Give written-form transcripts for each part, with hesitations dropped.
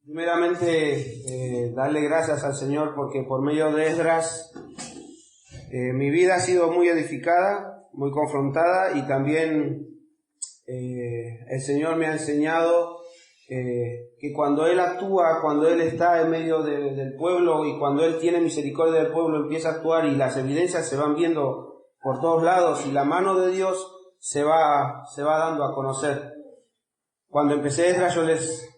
Primeramente, darle gracias al Señor porque por medio de Esdras mi vida ha sido muy edificada, muy confrontada, y también el Señor me ha enseñado que cuando Él actúa, cuando Él está en medio del pueblo y cuando Él tiene misericordia del pueblo, empieza a actuar y las evidencias se van viendo por todos lados y la mano de Dios se va dando a conocer. Cuando empecé Esdras yo les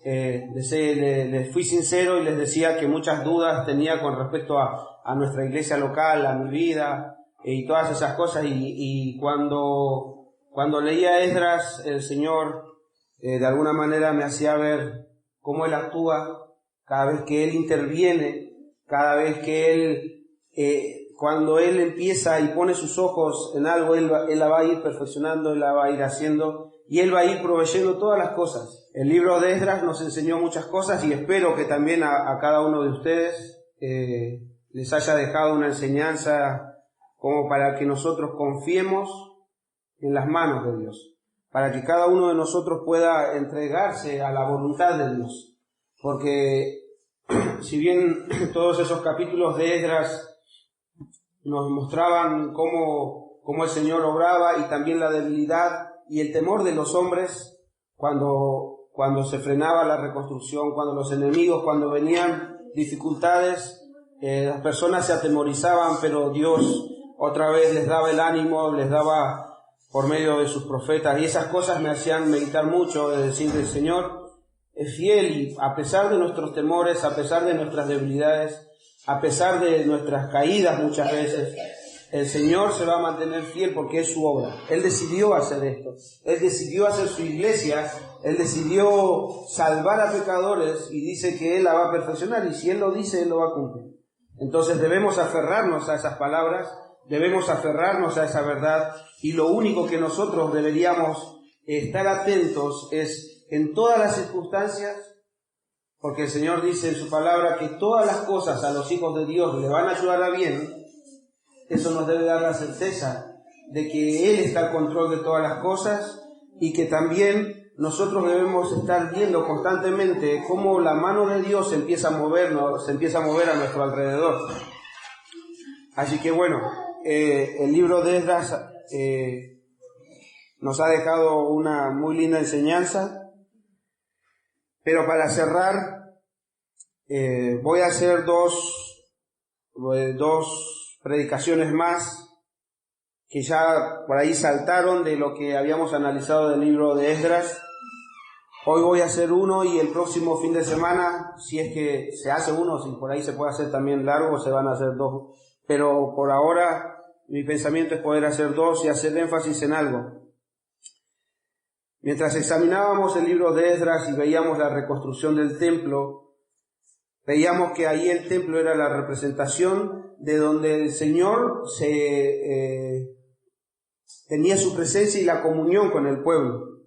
fui sincero y les decía que muchas dudas tenía con respecto a nuestra iglesia local, a mi vida y todas esas cosas, y cuando leía Esdras, el Señor de alguna manera me hacía ver cómo Él actúa cada vez que Él interviene, cada vez que Él, cuando Él empieza y pone sus ojos en algo, Él la va a ir perfeccionando, Él la va a ir haciendo, y Él va a ir proveyendo todas las cosas. El libro de Esdras nos enseñó muchas cosas y espero que también a cada uno de ustedes les haya dejado una enseñanza como para que nosotros confiemos en las manos de Dios, para que cada uno de nosotros pueda entregarse a la voluntad de Dios. Porque si bien todos esos capítulos de Esdras nos mostraban cómo el Señor obraba y también la debilidad y el temor de los hombres cuando se frenaba la reconstrucción, cuando los enemigos, cuando venían dificultades, las personas se atemorizaban, pero Dios otra vez les daba el ánimo, les daba por medio de sus profetas, y esas cosas me hacían meditar mucho, de decir, el Señor es fiel, y a pesar de nuestros temores, a pesar de nuestras debilidades, a pesar de nuestras caídas muchas veces, el Señor se va a mantener fiel porque es su obra. Él decidió hacer esto. Él decidió hacer su iglesia. Él decidió salvar a pecadores y dice que Él la va a perfeccionar. Y si Él lo dice, Él lo va a cumplir. Entonces debemos aferrarnos a esas palabras, debemos aferrarnos a esa verdad. Y lo único que nosotros deberíamos estar atentos es en todas las circunstancias, porque el Señor dice en su palabra que todas las cosas a los hijos de Dios le van a ayudar a bien. Eso nos debe dar la certeza de que Él está al control de todas las cosas y que también nosotros debemos estar viendo constantemente cómo la mano de Dios se empieza a mover a nuestro alrededor. Así que bueno, el libro de Esdras nos ha dejado una muy linda enseñanza, pero para cerrar voy a hacer dos predicaciones más que ya por ahí saltaron de lo que habíamos analizado del libro de Esdras. Hoy voy a hacer uno y el próximo fin de semana, si es que se hace uno, si por ahí se puede hacer también largo, se van a hacer dos. Pero por ahora mi pensamiento es poder hacer dos y hacer énfasis en algo. Mientras examinábamos el libro de Esdras y veíamos la reconstrucción del templo, veíamos que ahí el templo era la representación de donde el Señor tenía su presencia y la comunión con el pueblo.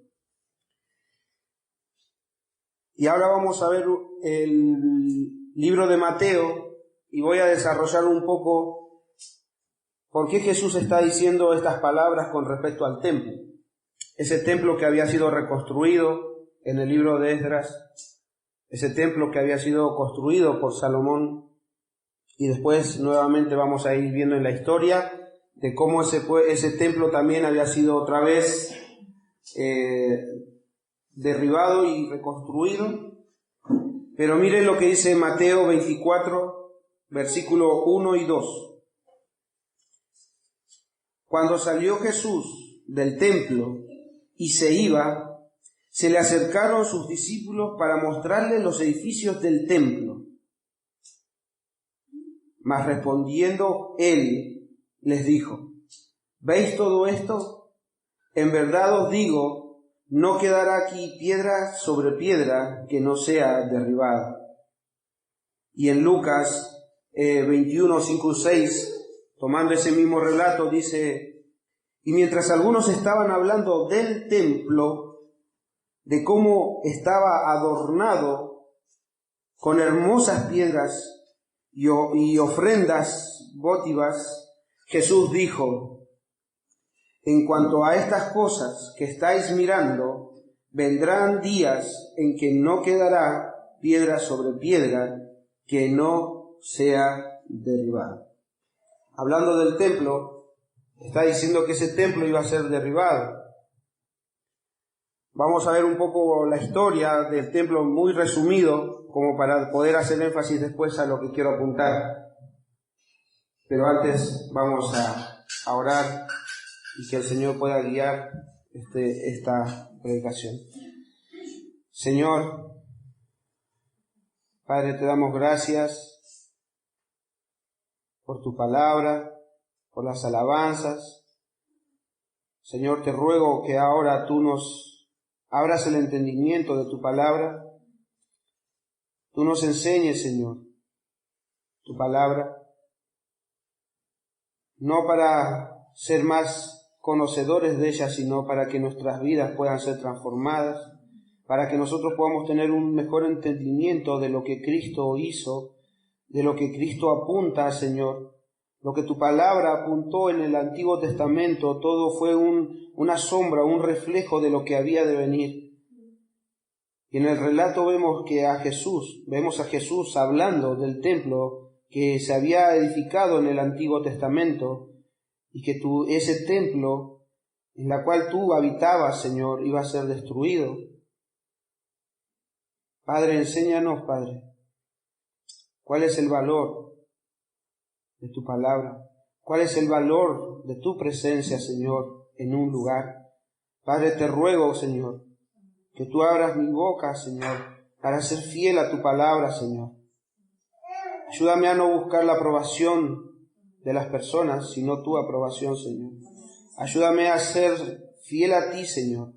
Y ahora vamos a ver el libro de Mateo y voy a desarrollar un poco por qué Jesús está diciendo estas palabras con respecto al templo. Ese templo que había sido reconstruido en el libro de Esdras, ese templo que había sido construido por Salomón. Y después nuevamente vamos a ir viendo en la historia de cómo ese templo también había sido otra vez derribado y reconstruido. Pero miren lo que dice Mateo 24, versículo 1 y 2. Cuando salió Jesús del templo y se iba, se le acercaron sus discípulos para mostrarle los edificios del templo. Mas respondiendo Él, les dijo: ¿Veis todo esto? En verdad os digo, no quedará aquí piedra sobre piedra que no sea derribada. Y en Lucas 21, 5 y 6, tomando ese mismo relato, dice: y mientras algunos estaban hablando del templo, de cómo estaba adornado con hermosas piedras y ofrendas votivas, Jesús dijo: en cuanto a estas cosas que estáis mirando, vendrán días en que no quedará piedra sobre piedra que no sea derribada. Hablando del templo, está diciendo que ese templo iba a ser derribado. Vamos a ver un poco la historia del templo muy resumido, como para poder hacer énfasis después a lo que quiero apuntar. Pero antes vamos a orar y que el Señor pueda guiar esta predicación. Señor, Padre, te damos gracias por tu palabra, por las alabanzas. Señor, te ruego que ahora tú nos abras el entendimiento de tu palabra. Tú nos enseñes, Señor, tu palabra, no para ser más conocedores de ella, sino para que nuestras vidas puedan ser transformadas, para que nosotros podamos tener un mejor entendimiento de lo que Cristo hizo, de lo que Cristo apunta, Señor. Lo que tu palabra apuntó en el Antiguo Testamento, todo fue una sombra, un reflejo de lo que había de venir. Y en el relato vemos a Jesús hablando del templo que se había edificado en el Antiguo Testamento, y que ese templo en la cual tú habitabas, Señor, iba a ser destruido. Padre, enséñanos, Padre, cuál es el valor de tu palabra, cuál es el valor de tu presencia, Señor, en un lugar. Padre, te ruego, Señor, que tú abras mi boca, Señor, para ser fiel a tu palabra, Señor. Ayúdame a no buscar la aprobación de las personas, sino tu aprobación, Señor. Ayúdame a ser fiel a ti, Señor,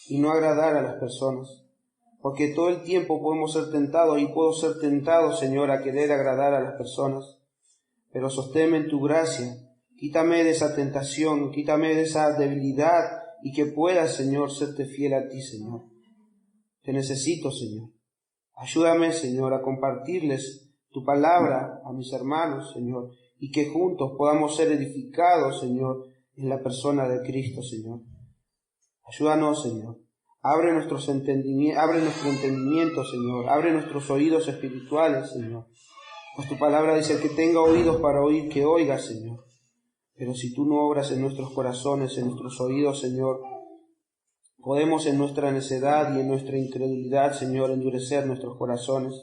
y no agradar a las personas. Porque todo el tiempo podemos ser tentados, y puedo ser tentado, Señor, a querer agradar a las personas. Pero sosténme en tu gracia, quítame de esa tentación, quítame de esa debilidad, y que pueda, Señor, serte fiel a ti, Señor. Te necesito, Señor. Ayúdame, Señor, a compartirles tu palabra a mis hermanos, Señor, y que juntos podamos ser edificados, Señor, en la persona de Cristo, Señor. Ayúdanos, Señor. Abre nuestro entendimiento, Señor. Abre nuestros oídos espirituales, Señor. Pues tu palabra dice: el que tenga oídos para oír, que oiga, Señor. Pero si tú no obras en nuestros corazones, en nuestros oídos, Señor, podemos en nuestra necedad y en nuestra incredulidad, Señor, endurecer nuestros corazones.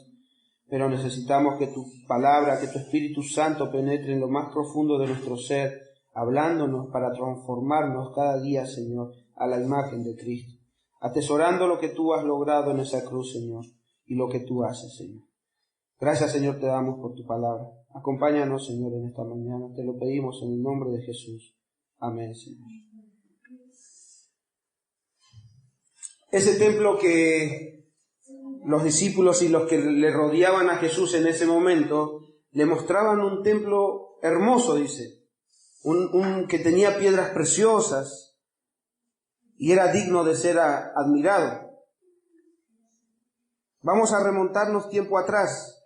Pero necesitamos que tu palabra, que tu Espíritu Santo penetre en lo más profundo de nuestro ser, hablándonos para transformarnos cada día, Señor, a la imagen de Cristo. Atesorando lo que tú has logrado en esa cruz, Señor, y lo que tú haces, Señor. Gracias, Señor, te damos por tu palabra. Acompáñanos, Señor, en esta mañana. Te lo pedimos en el nombre de Jesús. Amén, Señor. Ese templo que los discípulos y los que le rodeaban a Jesús en ese momento le mostraban un templo hermoso, dice, que tenía piedras preciosas, y era digno de ser admirado. Vamos a remontarnos tiempo atrás.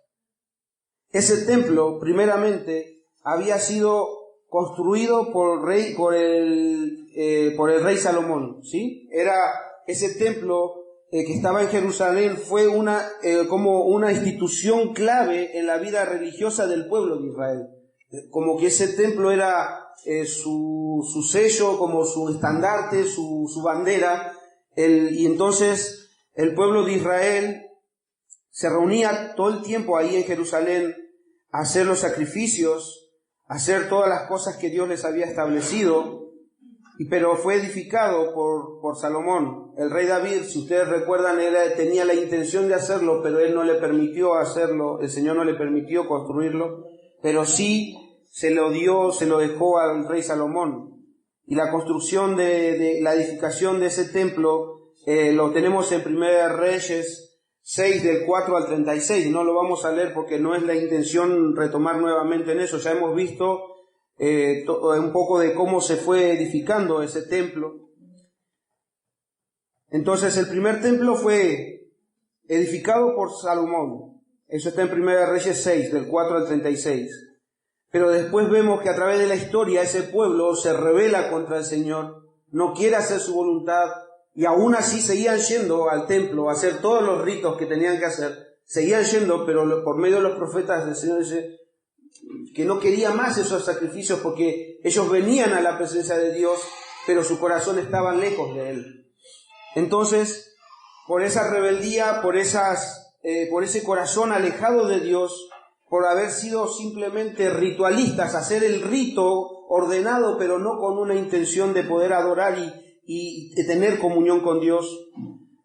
Ese templo, primeramente, había sido construido por el rey Salomón, ¿sí? Ese templo que estaba en Jerusalén fue como una institución clave en la vida religiosa del pueblo de Israel. Como que ese templo era su sello, como su estandarte, su bandera, y entonces el pueblo de Israel se reunía todo el tiempo ahí en Jerusalén a hacer los sacrificios, a hacer todas las cosas que Dios les había establecido, pero fue edificado por Salomón. El rey David, si ustedes recuerdan, tenía la intención de hacerlo, pero él no le permitió hacerlo, el Señor no le permitió construirlo, pero sí se lo dejó al rey Salomón. Y la construcción de la edificación de ese templo lo tenemos en 1 Reyes 6, del 4 al 36. No lo vamos a leer porque no es la intención retomar nuevamente en eso. Ya hemos visto un poco de cómo se fue edificando ese templo. Entonces el primer templo fue edificado por Salomón. Eso está en 1 Reyes 6, del 4 al 36. Pero después vemos que a través de la historia ese pueblo se rebela contra el Señor, no quiere hacer su voluntad, y aún así seguían yendo al templo a hacer todos los ritos que tenían que hacer, seguían yendo, pero por medio de los profetas el Señor dice que no quería más esos sacrificios porque ellos venían a la presencia de Dios, pero su corazón estaba lejos de Él. Entonces, por esa rebeldía, por ese corazón alejado de Dios, por haber sido simplemente ritualistas, hacer el rito ordenado, pero no con una intención de poder adorar y tener comunión con Dios,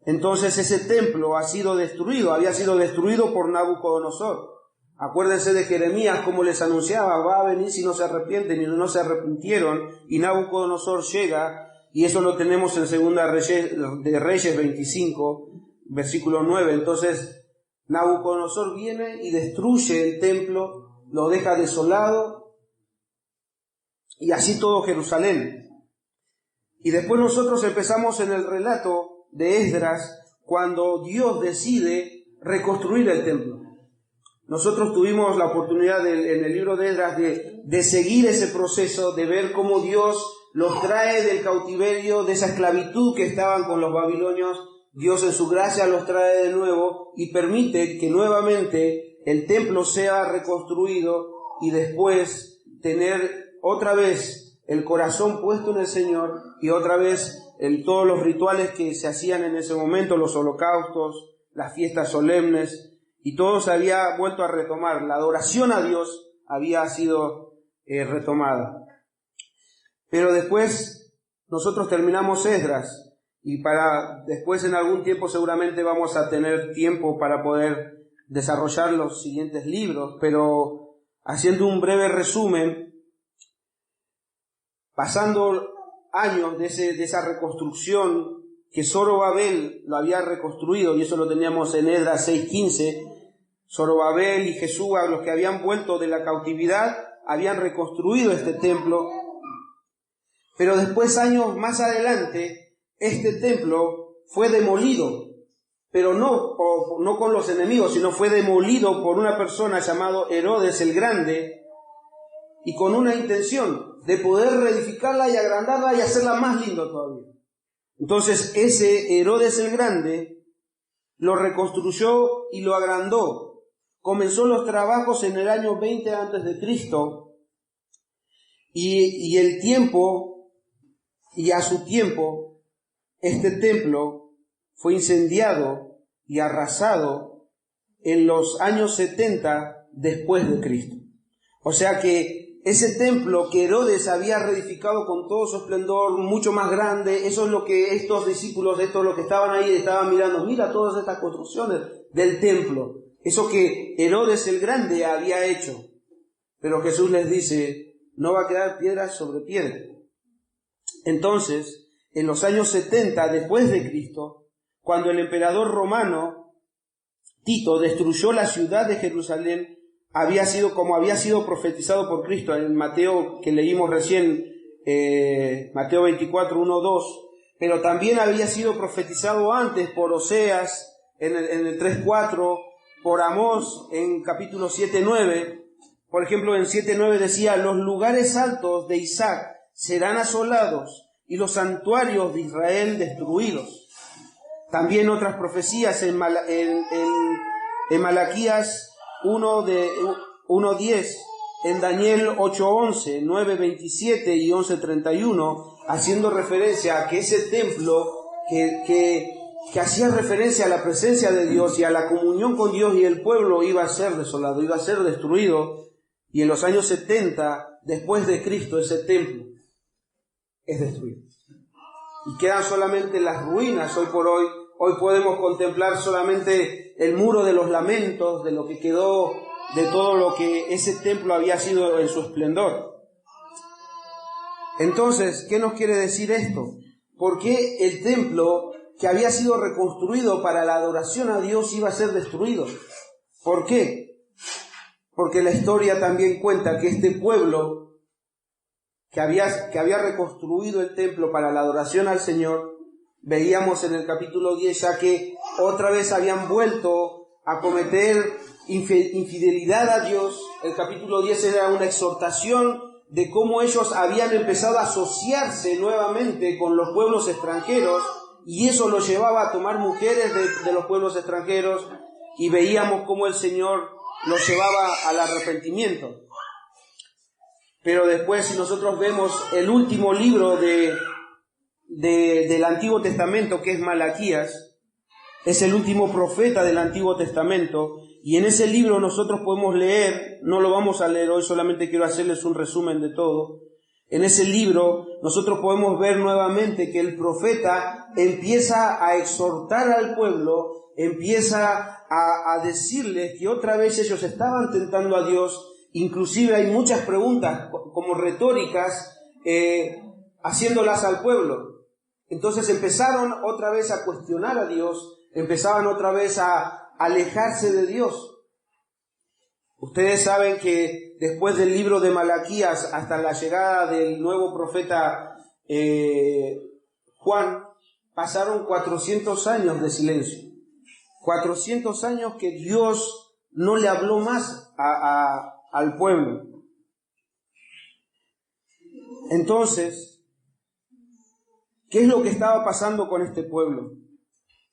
entonces ese templo había sido destruido por Nabucodonosor. Acuérdense de Jeremías, como les anunciaba, va a venir si no se arrepienten, y no se arrepintieron, y Nabucodonosor llega, y eso lo tenemos en Segunda de Reyes 25, versículo 9. Entonces Nabucodonosor viene y destruye el templo, lo deja desolado, y así todo Jerusalén. Y después nosotros empezamos en el relato de Esdras, cuando Dios decide reconstruir el templo. Nosotros tuvimos la oportunidad en el libro de Esdras de seguir ese proceso, de ver cómo Dios los trae del cautiverio, de esa esclavitud que estaban con los babilonios. Dios en su gracia los trae de nuevo y permite que nuevamente el templo sea reconstruido y después tener otra vez el corazón puesto en el Señor y otra vez todos los rituales que se hacían en ese momento, los holocaustos, las fiestas solemnes, y todo se había vuelto a retomar. La adoración a Dios había sido retomada. Pero después nosotros terminamos Esdras, y para después en algún tiempo seguramente vamos a tener tiempo para poder desarrollar los siguientes libros, pero haciendo un breve resumen, pasando años de esa reconstrucción que Zorobabel lo había reconstruido, y eso lo teníamos en Esdras 6:15, Zorobabel y Jesúa, los que habían vuelto de la cautividad, habían reconstruido este templo, pero después, años más adelante, este templo fue demolido, pero no con los enemigos, sino fue demolido por una persona llamado Herodes el Grande, y con una intención de poder reedificarla y agrandarla y hacerla más linda todavía. Entonces ese Herodes el Grande lo reconstruyó y lo agrandó. Comenzó los trabajos en el año 20 a.C. y el tiempo, y a su tiempo, este templo fue incendiado y arrasado en los años 70 después de Cristo. O sea que ese templo que Herodes había reedificado con todo su esplendor, mucho más grande, eso es lo que estos discípulos, los que estaban ahí, estaban mirando, mira todas estas construcciones del templo, eso que Herodes el Grande había hecho. Pero Jesús les dice, no va a quedar piedra sobre piedra. Entonces, en los años 70 después de Cristo, cuando el emperador romano Tito destruyó la ciudad de Jerusalén, había sido profetizado por Cristo en Mateo, que leímos recién, Mateo 24, 1, 2, pero también había sido profetizado antes por Oseas en el 3, 4, por Amós en capítulo 7, 9. Por ejemplo, en 7, 9 decía, los lugares altos de Isaac serán asolados y los santuarios de Israel destruidos. También otras profecías en Malaquías 1:10, en Daniel 8:11, 9:27 y 11:31, haciendo referencia a que ese templo que hacía referencia a la presencia de Dios y a la comunión con Dios y el pueblo iba a ser desolado, iba a ser destruido, y en los años 70 después de Cristo ese templo es destruido. Y quedan solamente las ruinas hoy por hoy. Hoy podemos contemplar solamente el muro de los lamentos, de lo que quedó de todo lo que ese templo había sido en su esplendor. Entonces, ¿qué nos quiere decir esto? ¿Por qué el templo que había sido reconstruido para la adoración a Dios iba a ser destruido? ¿Por qué? Porque la historia también cuenta que este pueblo que había reconstruido el templo para la adoración al Señor, veíamos en el capítulo 10 ya que otra vez habían vuelto a cometer infidelidad a Dios. El capítulo 10 era una exhortación de cómo ellos habían empezado a asociarse nuevamente con los pueblos extranjeros, y eso los llevaba a tomar mujeres de los pueblos extranjeros, y veíamos cómo el Señor los llevaba al arrepentimiento. Pero después, si nosotros vemos el último libro del Antiguo Testamento, que es Malaquías, es el último profeta del Antiguo Testamento, y en ese libro nosotros podemos leer, no lo vamos a leer hoy, solamente quiero hacerles un resumen de todo. En ese libro nosotros podemos ver nuevamente que el profeta empieza a exhortar al pueblo, empieza a decirles que otra vez ellos estaban tentando a Dios. Inclusive hay muchas preguntas como retóricas haciéndolas al pueblo. Entonces empezaron otra vez a cuestionar a Dios, empezaban otra vez a alejarse de Dios. Ustedes saben que después del libro de Malaquías hasta la llegada del nuevo profeta Juan, pasaron 400 años de silencio. 400 años que Dios no le habló más al pueblo. Entonces, ¿qué es lo que estaba pasando con este pueblo?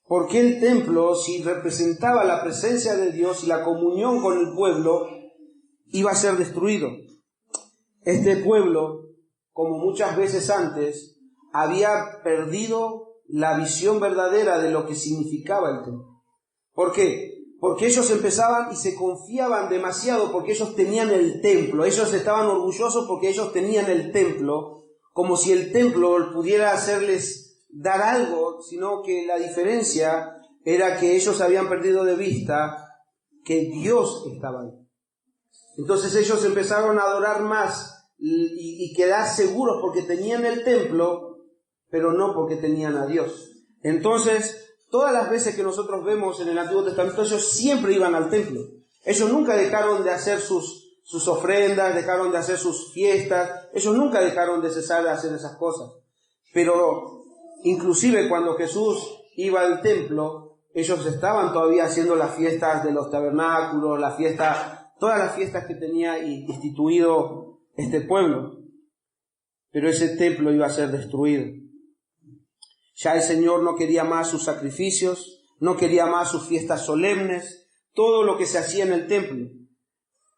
¿Por qué el templo, si representaba la presencia de Dios y la comunión con el pueblo, iba a ser destruido? Este pueblo, como muchas veces antes, había perdido la visión verdadera de lo que significaba el templo. ¿Por qué? Porque ellos empezaban y se confiaban demasiado porque ellos tenían el templo. Ellos estaban orgullosos porque ellos tenían el templo, como si el templo pudiera hacerles dar algo, sino que la diferencia era que ellos habían perdido de vista que Dios estaba ahí. Entonces ellos empezaron a adorar más y quedar seguros porque tenían el templo, pero no porque tenían a Dios. Entonces, todas las veces que nosotros vemos en el Antiguo Testamento, ellos siempre iban al templo. Ellos nunca dejaron de hacer sus ofrendas, dejaron de hacer sus fiestas, ellos nunca dejaron de cesar de hacer esas cosas. Pero inclusive cuando Jesús iba al templo, ellos estaban todavía haciendo las fiestas de los tabernáculos, todas las fiestas que tenía instituido este pueblo. Pero ese templo iba a ser destruido. Ya el Señor no quería más sus sacrificios, no quería más sus fiestas solemnes, todo lo que se hacía en el templo,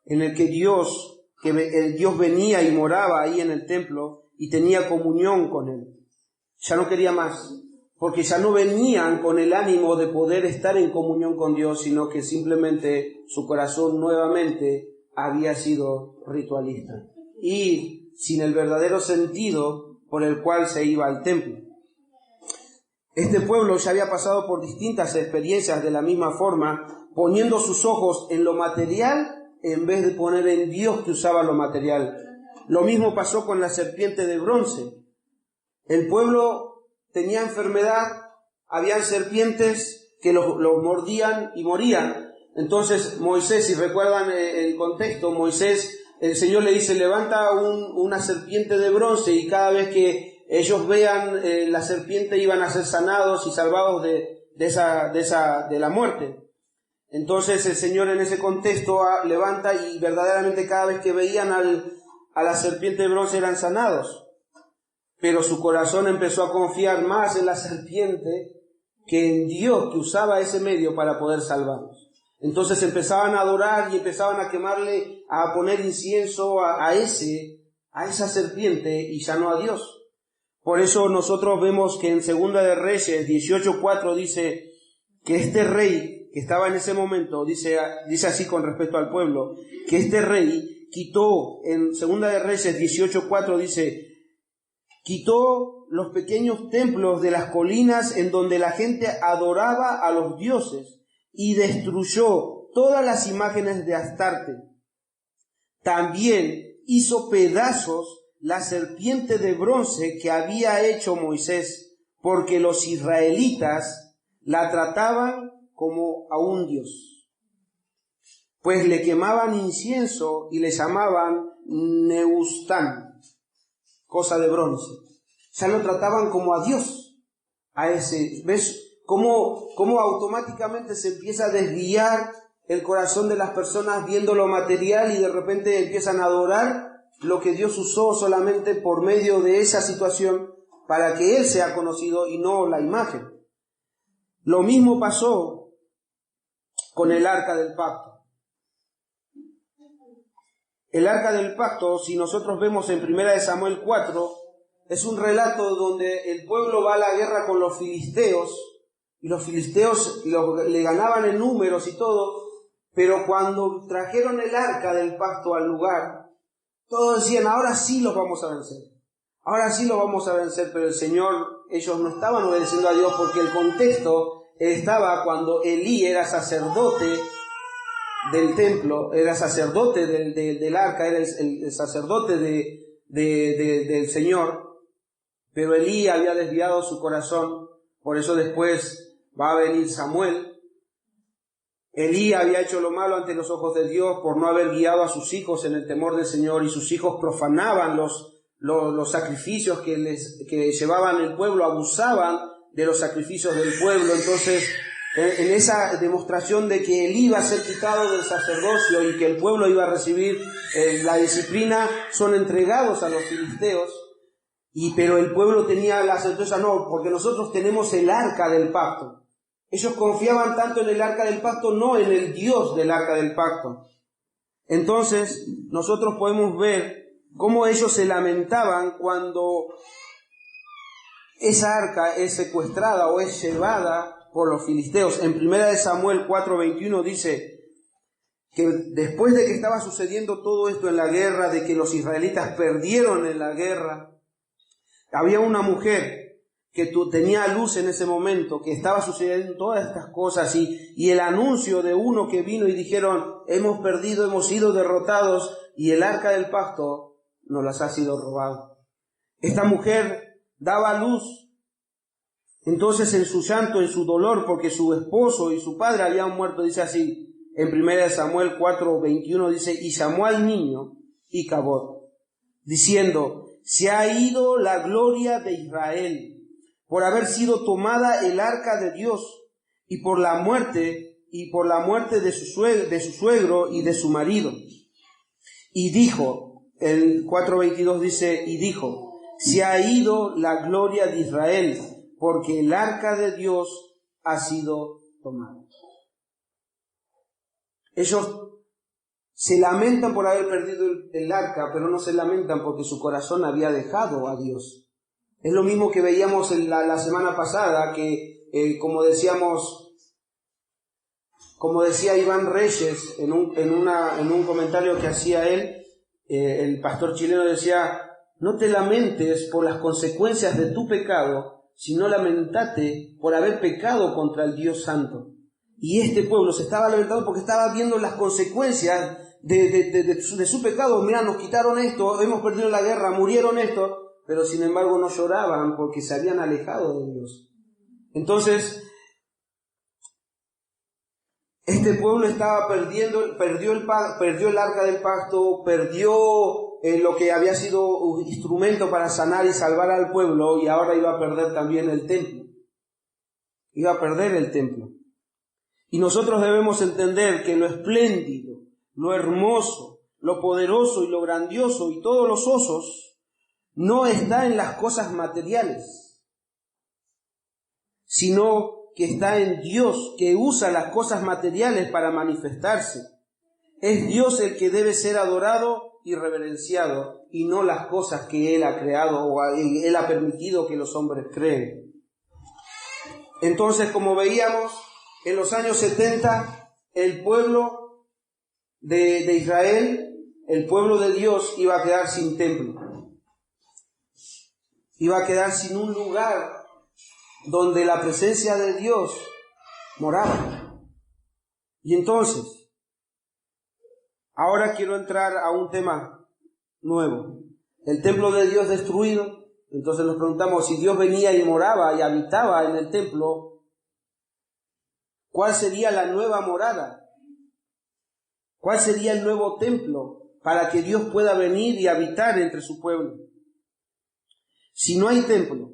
en el que Dios venía y moraba ahí en el templo y tenía comunión con Él. Ya no quería más, porque ya no venían con el ánimo de poder estar en comunión con Dios, sino que simplemente su corazón nuevamente había sido ritualista y sin el verdadero sentido por el cual se iba al templo. Este pueblo ya había pasado por distintas experiencias de la misma forma, poniendo sus ojos en lo material en vez de poner en Dios que usaba lo material. Lo mismo pasó con la serpiente de bronce. El pueblo tenía enfermedad, habían serpientes que los mordían y morían. Entonces Moisés, si recuerdan el contexto, el Señor le dice, levanta una serpiente de bronce, y cada vez que ellos vean la serpiente iban a ser sanados y salvados de la muerte. Entonces el Señor en ese contexto levanta, y verdaderamente cada vez que veían a la serpiente de bronce eran sanados. Pero su corazón empezó a confiar más en la serpiente que en Dios, que usaba ese medio para poder salvarlos. Entonces empezaban a adorar y empezaban a quemarle, a poner incienso a esa serpiente y ya no a Dios. Por eso nosotros vemos que en Segunda de Reyes 18:4 dice que este rey que estaba en ese momento, dice así con respecto al pueblo, que este rey quitó, en Segunda de Reyes 18:4 dice, quitó los pequeños templos de las colinas en donde la gente adoraba a los dioses y destruyó todas las imágenes de Astarte. También hizo pedazos la serpiente de bronce que había hecho Moisés, porque los israelitas la trataban como a un dios. Pues le quemaban incienso y le llamaban Neustán, cosa de bronce. Ya lo trataban como a Dios. ¿Ves cómo automáticamente se empieza a desviar el corazón de las personas viendo lo material y de repente empiezan a adorar lo que Dios usó solamente por medio de esa situación para que Él sea conocido y no la imagen? Lo mismo pasó con el arca del pacto. El arca del pacto, si nosotros vemos en 1 Samuel 4, es un relato donde el pueblo va a la guerra con los filisteos, y los filisteos le ganaban en números y todo, pero cuando trajeron el arca del pacto al lugar, todos decían, ahora sí los vamos a vencer. Ahora sí los vamos a vencer, pero el Señor, ellos no estaban obedeciendo a Dios porque el contexto estaba cuando Elí era sacerdote del templo, era sacerdote del arca, era el sacerdote del Señor, pero Elí había desviado su corazón, por eso después va a venir Samuel. Elí había hecho lo malo ante los ojos de Dios por no haber guiado a sus hijos en el temor del Señor, y sus hijos profanaban los sacrificios que llevaban el pueblo, abusaban de los sacrificios del pueblo. Entonces, en esa demostración de que Elí iba a ser quitado del sacerdocio y que el pueblo iba a recibir la disciplina, son entregados a los filisteos, pero el pueblo tenía la certeza, no, porque nosotros tenemos el arca del pacto. Ellos confiaban tanto en el arca del pacto, no en el Dios del arca del pacto. Entonces, nosotros podemos ver cómo ellos se lamentaban cuando esa arca es secuestrada o es llevada por los filisteos. En 1 Samuel 4:21 dice que después de que estaba sucediendo todo esto en la guerra, de que los israelitas perdieron en la guerra, había una mujer que tenía luz en ese momento, que estaba sucediendo todas estas cosas, y el anuncio de uno que vino y dijeron, hemos perdido, hemos sido derrotados, y el arca del pacto nos las ha sido robado. Esta mujer daba luz, entonces en su llanto, en su dolor, porque su esposo y su padre habían muerto, dice así, en 1 Samuel 4:21 dice, y llamó al niño Icabod, diciendo, se ha ido la gloria de Israel, por haber sido tomada el arca de Dios, y por la muerte de su suegro y de su marido. Y dijo, el 4:22 dice, y dijo, se ha ido la gloria de Israel, porque el arca de Dios ha sido tomada. Ellos se lamentan por haber perdido el arca, pero no se lamentan porque su corazón había dejado a Dios. Es lo mismo que veíamos la semana pasada, que como decía Iván Reyes en un comentario que hacía él, el pastor chileno decía, no te lamentes por las consecuencias de tu pecado, sino lamentate por haber pecado contra el Dios Santo. Y este pueblo se estaba lamentando porque estaba viendo las consecuencias de su pecado. Mira, nos quitaron esto, hemos perdido la guerra, murieron esto, pero sin embargo no lloraban porque se habían alejado de Dios. Entonces, este pueblo estaba perdió el arca del pacto, perdió lo que había sido un instrumento para sanar y salvar al pueblo, y ahora iba a perder también el templo. Iba a perder el templo. Y nosotros debemos entender que lo espléndido, lo hermoso, lo poderoso y lo grandioso y todos los osos no está en las cosas materiales, sino que está en Dios, que usa las cosas materiales para manifestarse. Es Dios el que debe ser adorado y reverenciado, y no las cosas que Él ha creado o Él ha permitido que los hombres creen. Entonces, como veíamos, en los años 70, el pueblo de Israel, el pueblo de Dios, iba a quedar sin templo. Iba a quedar sin un lugar donde la presencia de Dios moraba. Y entonces, ahora quiero entrar a un tema nuevo. El templo de Dios destruido. Entonces nos preguntamos, si Dios venía y moraba y habitaba en el templo, ¿cuál sería la nueva morada? ¿Cuál sería el nuevo templo para que Dios pueda venir y habitar entre su pueblo? Si no hay templo,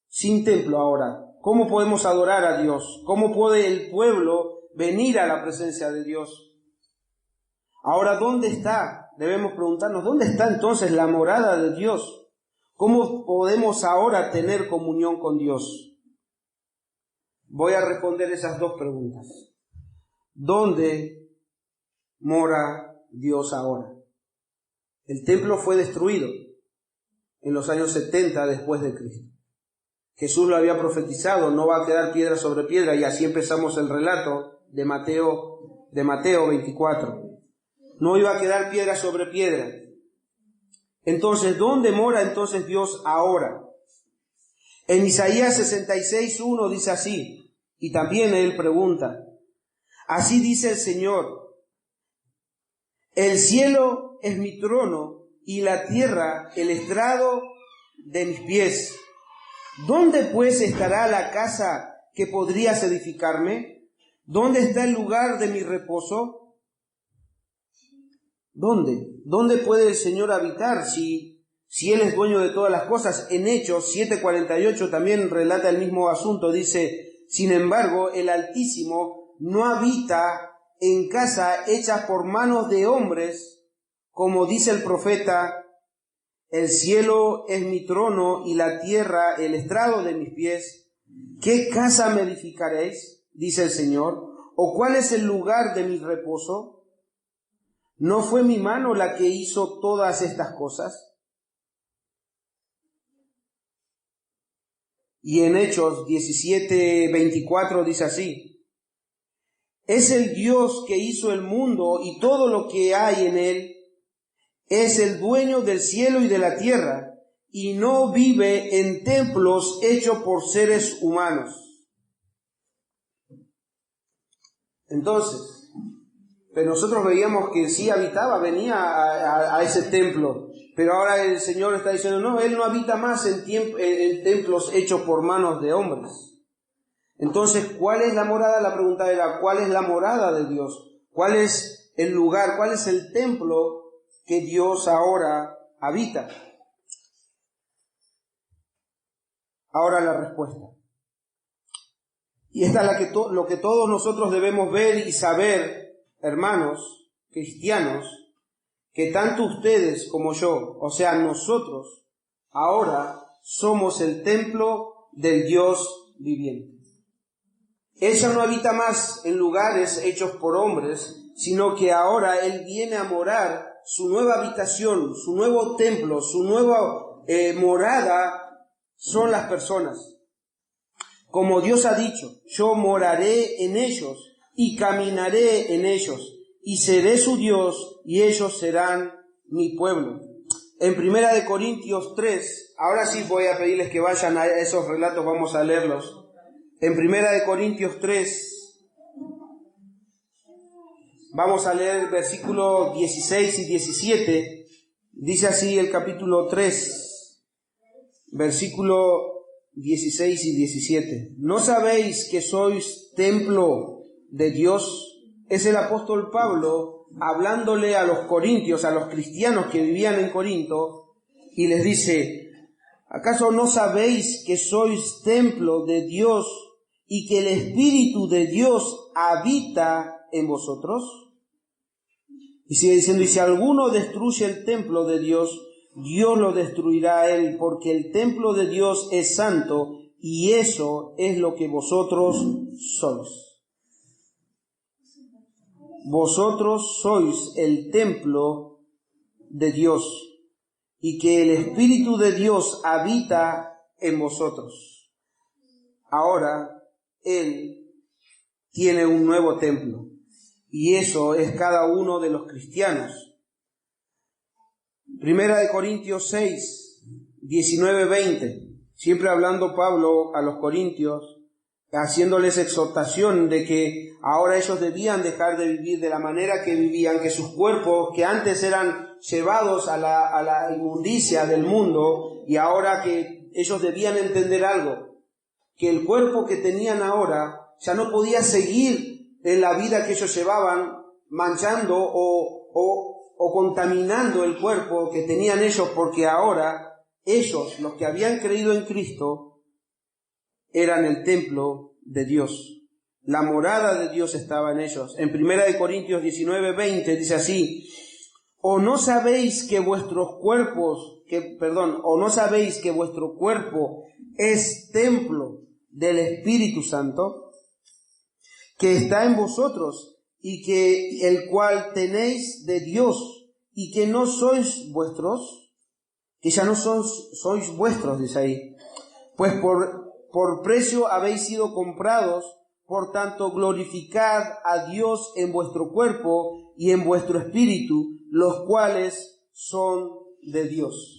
sin templo ahora, ¿cómo podemos adorar a Dios? ¿Cómo puede el pueblo venir a la presencia de Dios? Ahora, ¿dónde está? Debemos preguntarnos, ¿dónde está entonces la morada de Dios? ¿Cómo podemos ahora tener comunión con Dios? Voy a responder esas dos preguntas. ¿dónde mora Dios ahora? El templo fue destruido en los años 70 después de Cristo. Jesús lo había profetizado, no va a quedar piedra sobre piedra, y así empezamos el relato de Mateo 24. No iba a quedar piedra sobre piedra. Entonces, ¿dónde mora entonces Dios ahora? En Isaías 66:1 dice así, y también él pregunta, así dice el Señor, el cielo es mi trono y la tierra el estrado de mis pies. ¿Dónde pues estará la casa que podrías edificarme? ¿Dónde está el lugar de mi reposo? ¿Dónde? ¿Dónde puede el Señor habitar si Él es dueño de todas las cosas? En Hechos 7:48 también relata el mismo asunto. Dice, sin embargo, el Altísimo no habita en casa hechas por manos de hombres, como dice el profeta, el cielo es mi trono y la tierra el estrado de mis pies. ¿Qué casa me edificaréis? Dice el Señor. ¿O cuál es el lugar de mi reposo? ¿No fue mi mano la que hizo todas estas cosas? Y en Hechos 17:24 dice así, es el Dios que hizo el mundo y todo lo que hay en él, es el dueño del cielo y de la tierra, y no vive en templos hechos por seres humanos. Entonces, pero nosotros veíamos que sí habitaba, venía a ese templo, pero ahora el Señor está diciendo, no, Él no habita más en templos hechos por manos de hombres. Entonces, ¿cuál es la morada? La pregunta era, ¿cuál es la morada de Dios? ¿Cuál es el lugar? ¿Cuál es el templo que Dios ahora habita? Ahora la respuesta. Y esta es lo que todos nosotros debemos ver y saber, hermanos cristianos, que tanto ustedes como yo, o sea, nosotros, ahora somos el templo del Dios viviente. Él ya no habita más en lugares hechos por hombres, sino que ahora Él viene a morar, su nueva habitación, su nuevo templo, su nueva morada son las personas. Como Dios ha dicho, yo moraré en ellos y caminaré en ellos y seré su Dios y ellos serán mi pueblo. En 1 Corintios 3, ahora sí voy a pedirles que vayan a esos relatos, vamos a leerlos. En 1 Corintios 3, vamos a leer versículos 16 y 17. Dice así el capítulo 3, versículo 16 y 17. ¿No sabéis que sois templo de Dios? Es el apóstol Pablo hablándole a los corintios, a los cristianos que vivían en Corinto, y les dice, ¿acaso no sabéis que sois templo de Dios y que el Espíritu de Dios habita en vosotros? Y sigue diciendo, y si alguno destruye el templo de Dios, Dios lo destruirá a él, porque el templo de Dios es santo, y eso es lo que vosotros sois. Vosotros sois el templo de Dios, y que el Espíritu de Dios habita en vosotros. Ahora, Él tiene un nuevo templo, y eso es cada uno de los cristianos. 1 Corintios 6, 19-20, siempre hablando Pablo a los corintios, haciéndoles exhortación de que ahora ellos debían dejar de vivir de la manera que vivían, que sus cuerpos, que antes eran llevados a la inmundicia del mundo, y ahora que ellos debían entender algo, que el cuerpo que tenían ahora ya no podía seguir en la vida que ellos llevaban, manchando o contaminando el cuerpo que tenían ellos, porque ahora ellos, los que habían creído en Cristo, eran el templo de Dios. La morada de Dios estaba en ellos. En 1 Corintios 19:20 dice así, ¿o no sabéis que vuestro cuerpo es templo del Espíritu Santo, que está en vosotros y que el cual tenéis de Dios, y que no sois vuestros, que ya no sois vuestros, dice ahí, pues por precio habéis sido comprados, por tanto glorificad a Dios en vuestro cuerpo y en vuestro espíritu, los cuales son de Dios.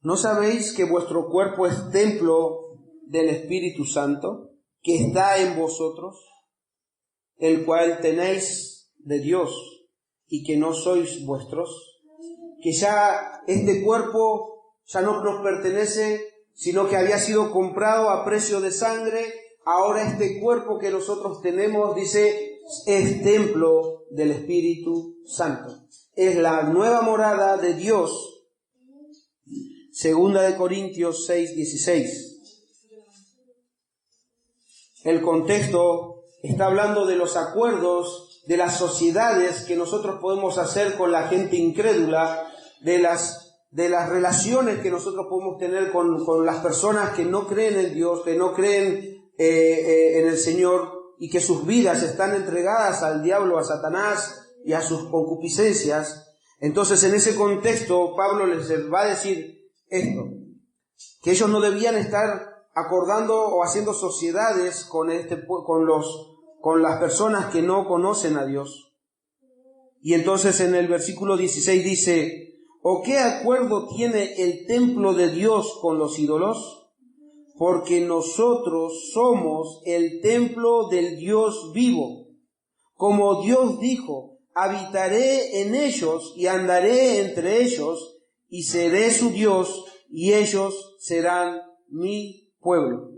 ¿No sabéis que vuestro cuerpo es templo del Espíritu Santo, que está en vosotros, el cual tenéis de Dios, y que no sois vuestros? Que ya este cuerpo ya no nos pertenece, sino que había sido comprado a precio de sangre. Ahora este cuerpo que nosotros tenemos, dice, es templo del Espíritu Santo. Es la nueva morada de Dios. Segunda de Corintios 6:16. El contexto está hablando de los acuerdos, de las sociedades que nosotros podemos hacer con la gente incrédula, de las relaciones que nosotros podemos tener con las personas que no creen en Dios, que no creen en el Señor, y que sus vidas están entregadas al diablo, a Satanás y a sus concupiscencias. Entonces, en ese contexto, Pablo les va a decir esto, que ellos no debían estar acordando o haciendo sociedades con las personas que no conocen a Dios. Y entonces en el versículo 16 dice: ¿o qué acuerdo tiene el templo de Dios con los ídolos? Porque nosotros somos el templo del Dios vivo. Como Dios dijo: habitaré en ellos y andaré entre ellos, y seré su Dios, y ellos serán mi pueblo.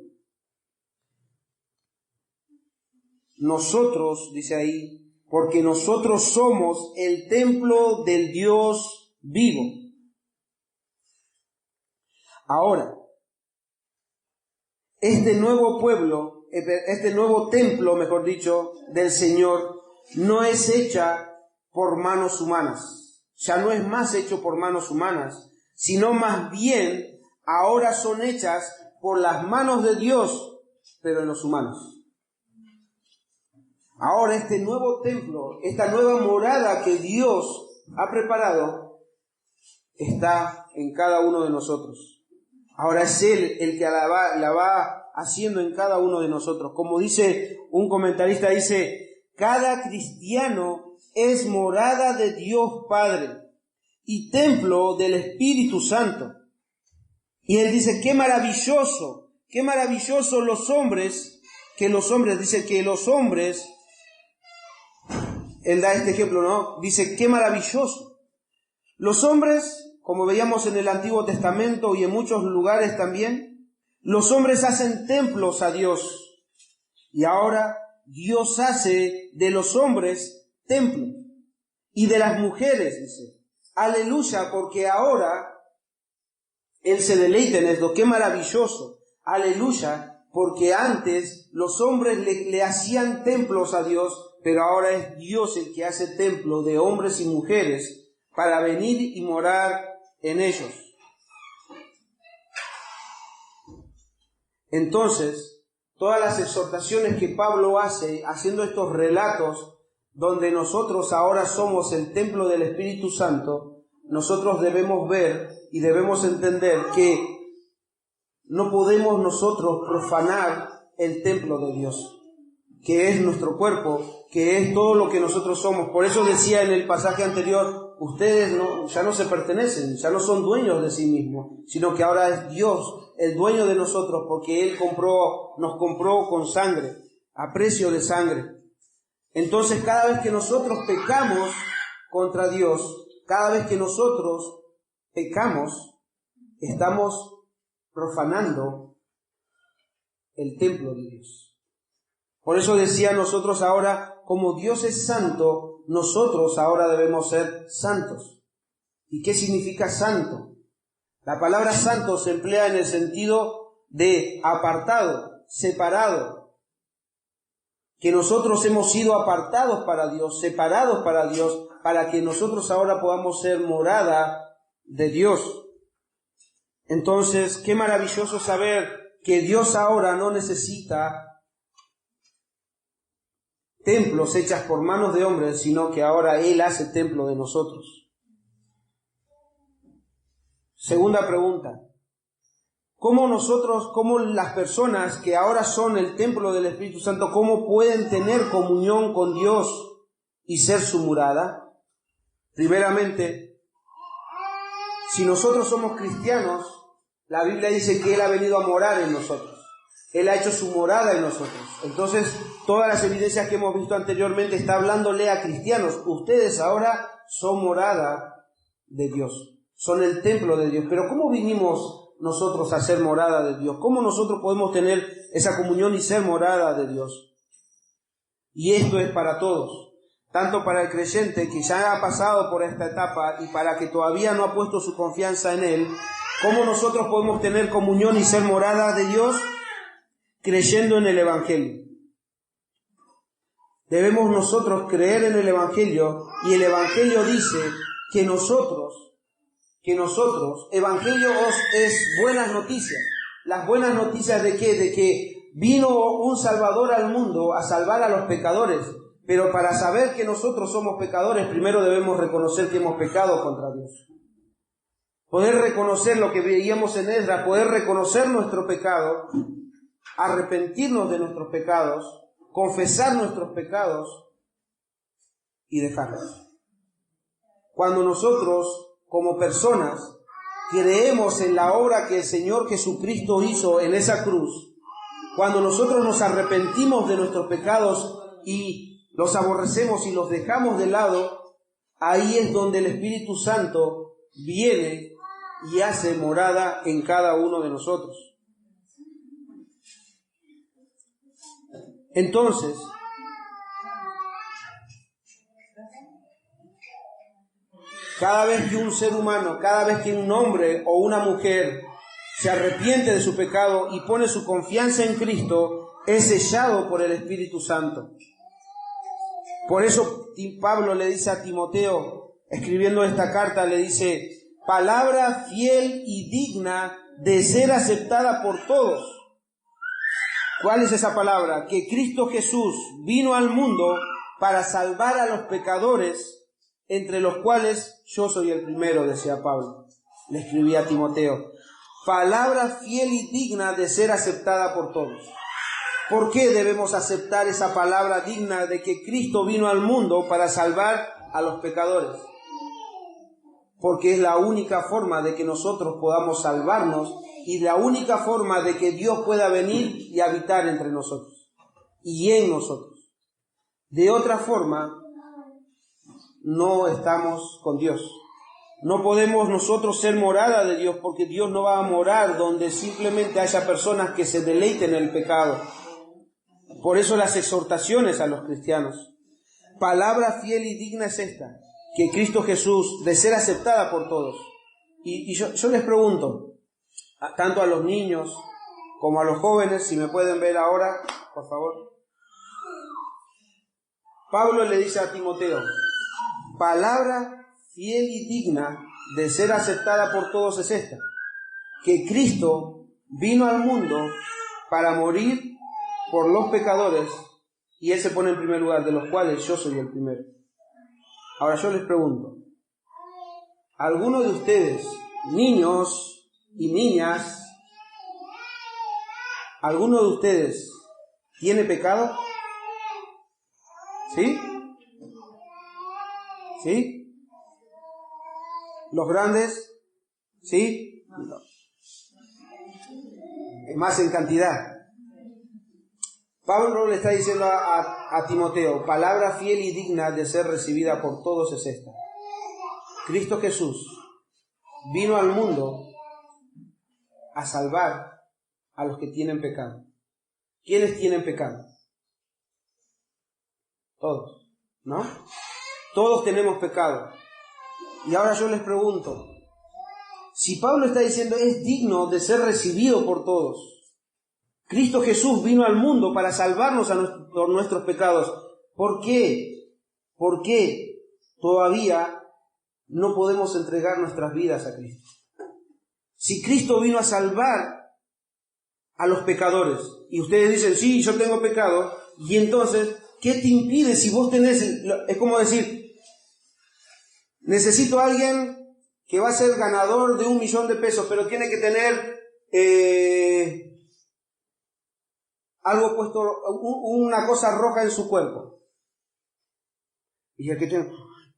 Nosotros, dice ahí, porque nosotros somos el templo del Dios vivo. Ahora, este nuevo pueblo, este nuevo templo, mejor dicho, del Señor, no es hecha por manos humanas. Ya no es más hecho por manos humanas, sino más bien ahora son hechas por las manos de Dios, pero en los humanos. Ahora este nuevo templo, esta nueva morada que Dios ha preparado, está en cada uno de nosotros. Ahora es Él el que la va haciendo en cada uno de nosotros. Como dice un comentarista, dice: cada cristiano es morada de Dios Padre y templo del Espíritu Santo. Y él dice: qué maravilloso los hombres, dice que los hombres, él da este ejemplo, ¿no? Dice: qué maravilloso. Los hombres, como veíamos en el Antiguo Testamento y en muchos lugares también, los hombres hacen templos a Dios. Y ahora Dios hace de los hombres templos. Y de las mujeres, dice: aleluya, porque ahora Él se deleita en esto. Qué maravilloso. Aleluya, porque antes los hombres le hacían templos a Dios, pero ahora es Dios el que hace templo de hombres y mujeres para venir y morar en ellos. Entonces, todas las exhortaciones que Pablo hace, haciendo estos relatos, donde nosotros ahora somos el templo del Espíritu Santo, nosotros debemos ver y debemos entender que no podemos nosotros profanar el templo de Dios, que es nuestro cuerpo, que es todo lo que nosotros somos. Por eso decía en el pasaje anterior: ustedes ya no se pertenecen, ya no son dueños de sí mismos, sino que ahora es Dios el dueño de nosotros, porque Él nos compró con sangre, a precio de sangre. Entonces, cada vez que nosotros pecamos contra Dios, cada vez que nosotros pecamos, estamos profanando el templo de Dios. Por eso decía: nosotros ahora, como Dios es santo, nosotros ahora debemos ser santos. ¿Y qué significa santo? La palabra santo se emplea en el sentido de apartado, separado. Que nosotros hemos sido apartados para Dios, separados para Dios, para que nosotros ahora podamos ser morada de Dios. Entonces, qué maravilloso saber que Dios ahora no necesita templos hechas por manos de hombres, sino que ahora Él hace templo de nosotros. Segunda pregunta. ¿Cómo las personas que ahora son el templo del Espíritu Santo, cómo pueden tener comunión con Dios y ser su morada? Primeramente, si nosotros somos cristianos, la Biblia dice que Él ha venido a morar en nosotros. Él ha hecho su morada en nosotros. Entonces, todas las evidencias que hemos visto anteriormente está hablándole a cristianos. Ustedes ahora son morada de Dios. Son el templo de Dios. Pero ¿cómo vinimos nosotros a ser morada de Dios? ¿Cómo nosotros podemos tener esa comunión y ser morada de Dios? Y esto es para todos, tanto para el creyente que ya ha pasado por esta etapa y para que todavía no ha puesto su confianza en Él. ¿Cómo nosotros podemos tener comunión y ser morada de Dios? Creyendo en el Evangelio. Debemos nosotros creer en el Evangelio, y el Evangelio dice que nosotros, Evangelio es buenas noticias. ¿Las buenas noticias de qué? De que vino un Salvador al mundo a salvar a los pecadores. Pero para saber que nosotros somos pecadores, primero debemos reconocer que hemos pecado contra Dios. Poder reconocer lo que veíamos en Esdras, poder reconocer nuestro pecado, arrepentirnos de nuestros pecados, confesar nuestros pecados y dejarlos. Cuando nosotros, como personas, creemos en la obra que el Señor Jesucristo hizo en esa cruz, cuando nosotros nos arrepentimos de nuestros pecados y los aborrecemos y los dejamos de lado, ahí es donde el Espíritu Santo viene y hace morada en cada uno de nosotros. Entonces, cada vez que un ser humano, cada vez que un hombre o una mujer se arrepiente de su pecado y pone su confianza en Cristo, es sellado por el Espíritu Santo. Por eso Pablo le dice a Timoteo, escribiendo esta carta, le dice: palabra fiel y digna de ser aceptada por todos. ¿Cuál es esa palabra? Que Cristo Jesús vino al mundo para salvar a los pecadores, entre los cuales yo soy el primero, decía Pablo. Le escribía a Timoteo. Palabra fiel y digna de ser aceptada por todos. ¿Por qué debemos aceptar esa palabra digna de que Cristo vino al mundo para salvar a los pecadores? Porque es la única forma de que nosotros podamos salvarnos y la única forma de que Dios pueda venir y habitar entre nosotros y en nosotros. De otra forma, no estamos con Dios. No podemos nosotros ser morada de Dios, porque Dios no va a morar donde simplemente haya personas que se deleiten en el pecado. Por eso las exhortaciones a los cristianos. Palabra fiel y digna es esta, que Cristo Jesús, de ser aceptada por todos. Y yo les pregunto, tanto a los niños como a los jóvenes, si me pueden ver ahora, por favor. Pablo le dice a Timoteo, palabra fiel y digna de ser aceptada por todos es esta, que Cristo vino al mundo para morir por los pecadores, y Él se pone en primer lugar, de los cuales yo soy el primero. Ahora yo les pregunto, ¿alguno de ustedes, niños y niñas, alguno de ustedes tiene pecado? ¿Sí? ¿Sí? ¿Los grandes? ¿Sí? No. Más en cantidad. Pablo le está diciendo a Timoteo, palabra fiel y digna de ser recibida por todos es esta. Cristo Jesús vino al mundo a salvar a los que tienen pecado. ¿Quiénes tienen pecado? Todos, ¿no? Todos tenemos pecado. Y ahora yo les pregunto, si Pablo está diciendo es digno de ser recibido por todos, Cristo Jesús vino al mundo para salvarnos por nuestros pecados, ¿por qué? ¿Por qué todavía no podemos entregar nuestras vidas a Cristo? Si Cristo vino a salvar a los pecadores. Y ustedes dicen, sí, yo tengo pecado. Y entonces, ¿qué te impide si vos tenés? Es como decir, necesito a alguien que va a ser ganador de 1 millón de pesos, pero tiene que tener algo puesto, una cosa roja en su cuerpo. Y el que tiene,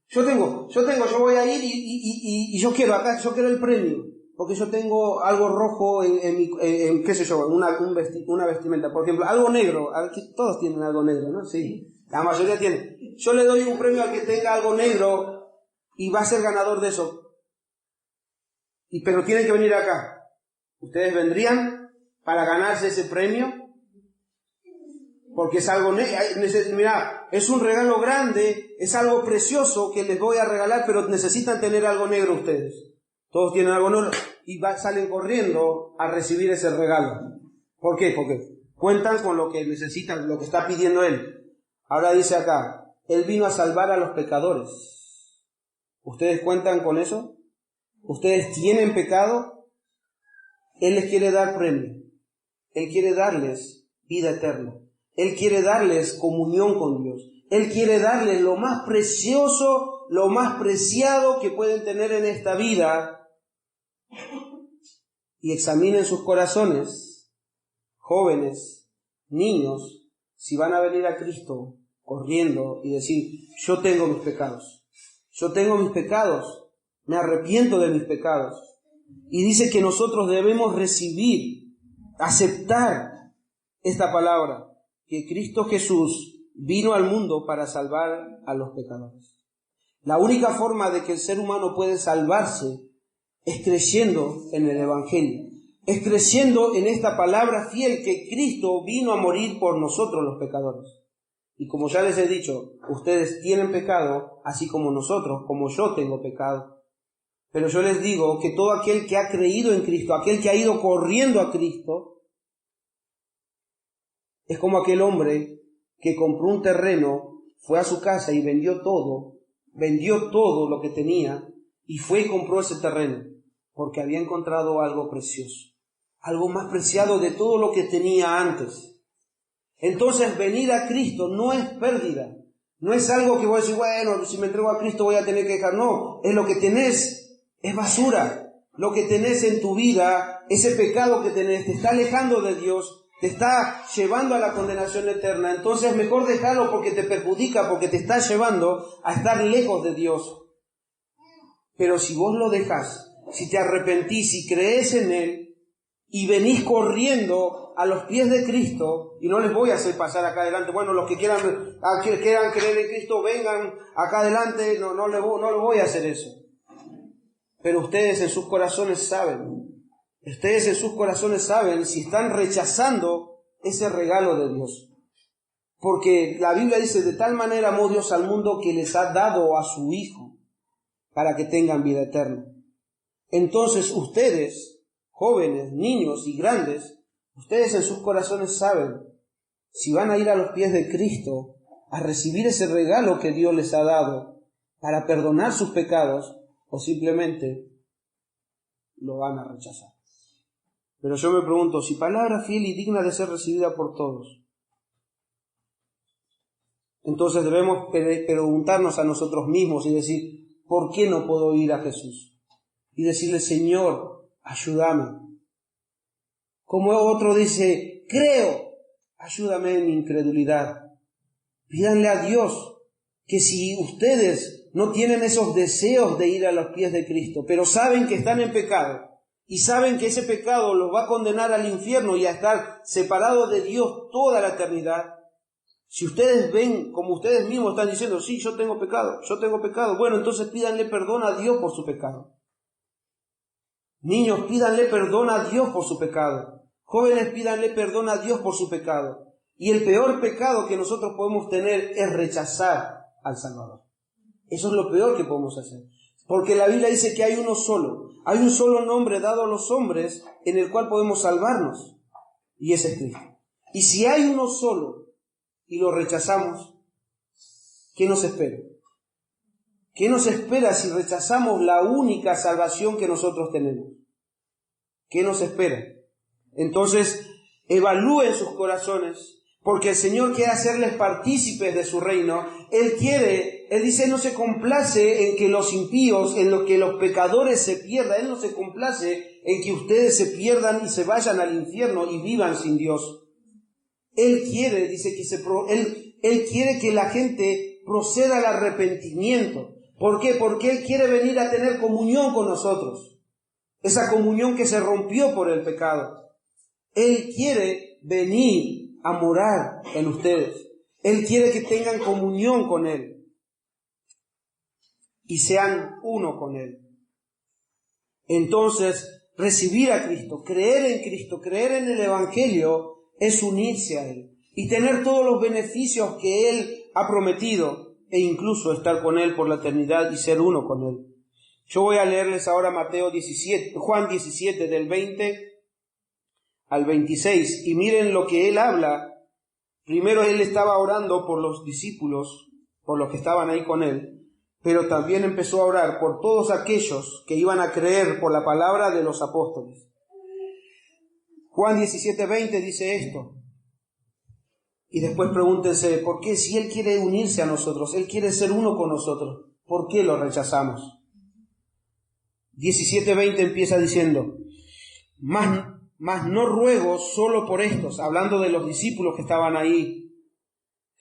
yo voy a ir y yo quiero el premio, porque yo tengo algo rojo en qué sé yo, una vestimenta, por ejemplo, algo negro. Aquí todos tienen algo negro, ¿no? Sí, la mayoría tiene. Yo le doy un premio al que tenga algo negro y va a ser ganador de eso. Pero tienen que venir acá. ¿Ustedes vendrían para ganarse ese premio? Porque es algo, mirá, es un regalo grande, es algo precioso que les voy a regalar, pero necesitan tener algo negro ustedes. Todos tienen algo negro y salen corriendo a recibir ese regalo. ¿Por qué? Porque cuentan con lo que necesitan, lo que está pidiendo Él. Ahora dice acá, Él vino a salvar a los pecadores. ¿Ustedes cuentan con eso? ¿Ustedes tienen pecado? Él les quiere dar premio. Él quiere darles vida eterna. Él quiere darles comunión con Dios. Él quiere darles lo más precioso, lo más preciado que pueden tener en esta vida. Y examinen sus corazones, jóvenes, niños, si van a venir a Cristo corriendo y decir, yo tengo mis pecados. Yo tengo mis pecados. Me arrepiento de mis pecados. Y dice que nosotros debemos recibir, aceptar esta palabra, que Cristo Jesús vino al mundo para salvar a los pecadores. La única forma de que el ser humano puede salvarse es creyendo en el Evangelio, es creyendo en esta palabra fiel que Cristo vino a morir por nosotros los pecadores. Y como ya les he dicho, ustedes tienen pecado, así como nosotros, como yo tengo pecado. Pero yo les digo que todo aquel que ha creído en Cristo, aquel que ha ido corriendo a Cristo, es como aquel hombre que compró un terreno, fue a su casa y vendió todo lo que tenía y fue y compró ese terreno, porque había encontrado algo precioso, algo más preciado de todo lo que tenía antes. Entonces venir a Cristo no es pérdida, no es algo que voy a decir, bueno, si me entrego a Cristo voy a tener que dejar. No, es lo que tenés. Es basura. Lo que tenés en tu vida, ese pecado que tenés, te está alejando de Dios, te está llevando a la condenación eterna. Entonces mejor dejarlo porque te perjudica, porque te está llevando a estar lejos de Dios. Pero si vos lo dejás, si te arrepentís y crees en Él y venís corriendo a los pies de Cristo, y no les voy a hacer pasar acá adelante, bueno, los que quieran creer en Cristo, vengan acá adelante, no les voy a hacer eso. Pero ustedes en sus corazones saben si están rechazando ese regalo de Dios. Porque la Biblia dice, de tal manera amó Dios al mundo que les ha dado a su Hijo para que tengan vida eterna. Entonces ustedes, jóvenes, niños y grandes, ustedes en sus corazones saben si van a ir a los pies de Cristo a recibir ese regalo que Dios les ha dado para perdonar sus pecados, o simplemente lo van a rechazar. Pero yo me pregunto, si palabra fiel y digna de ser recibida por todos, entonces debemos preguntarnos a nosotros mismos y decir, ¿por qué no puedo ir a Jesús? Y decirle, Señor, ayúdame. Como otro dice, creo, ayúdame en mi incredulidad. Pídanle a Dios que si ustedes no tienen esos deseos de ir a los pies de Cristo, pero saben que están en pecado y saben que ese pecado los va a condenar al infierno y a estar separados de Dios toda la eternidad, si ustedes ven como ustedes mismos están diciendo, sí, yo tengo pecado, bueno, entonces pídanle perdón a Dios por su pecado. Niños, pídanle perdón a Dios por su pecado. Jóvenes, pídanle perdón a Dios por su pecado. Y el peor pecado que nosotros podemos tener es rechazar al Salvador. Eso es lo peor que podemos hacer. Porque la Biblia dice que hay un solo nombre dado a los hombres en el cual podemos salvarnos. Y ese es Cristo. Y si hay uno solo y lo rechazamos, ¿qué nos espera? ¿Qué nos espera si rechazamos la única salvación que nosotros tenemos? ¿Qué nos espera? Entonces, evalúen sus corazones, porque el Señor quiere hacerles partícipes de su reino. Él dice, no se complace en que los impíos, en lo que los pecadores se pierdan. Él no se complace en que ustedes se pierdan y se vayan al infierno y vivan sin Dios. Él quiere, dice Él quiere que la gente proceda al arrepentimiento. ¿Por qué? Porque Él quiere venir a tener comunión con nosotros. Esa comunión que se rompió por el pecado. Él quiere venir a morar en ustedes. Él quiere que tengan comunión con Él y sean uno con Él. Entonces, recibir a Cristo, creer en Cristo, creer en el Evangelio, es unirse a Él y tener todos los beneficios que Él ha prometido e incluso estar con Él por la eternidad y ser uno con Él. Yo voy a leerles ahora Juan 17 del 20 al 26, y miren lo que Él habla. Primero Él estaba orando por los discípulos, por los que estaban ahí con Él, pero también empezó a orar por todos aquellos que iban a creer por la palabra de los apóstoles. Juan 17:20 dice esto, y después pregúntense, ¿por qué si Él quiere unirse a nosotros, Él quiere ser uno con nosotros, por qué lo rechazamos? 17:20 empieza diciendo, Mas no ruego solo por estos, hablando de los discípulos que estaban ahí,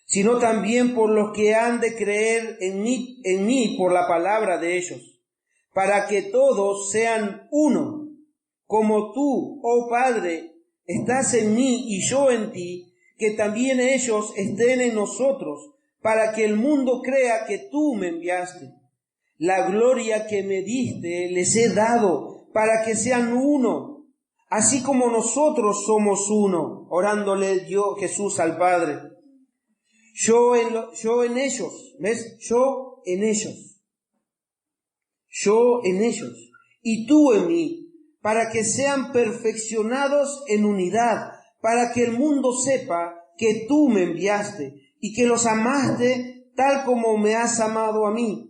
sino también por los que han de creer en mí por la palabra de ellos, para que todos sean uno, como tú, oh Padre, estás en mí y yo en ti, que también ellos estén en nosotros, para que el mundo crea que tú me enviaste. La gloria que me diste les he dado, para que sean uno, así como nosotros somos uno, orándole Jesús al Padre. Yo en ellos, ¿ves? Yo en ellos, y tú en mí, para que sean perfeccionados en unidad, para que el mundo sepa que tú me enviaste y que los amaste tal como me has amado a mí.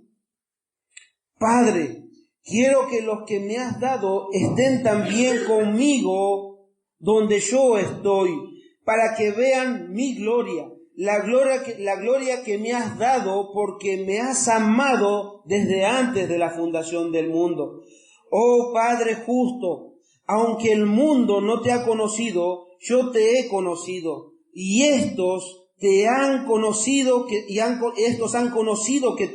Padre, quiero que los que me has dado estén también conmigo donde yo estoy, para que vean mi gloria, la gloria que me has dado porque me has amado desde antes de la fundación del mundo. Oh Padre justo, aunque el mundo no te ha conocido, yo te he conocido, y estos han conocido que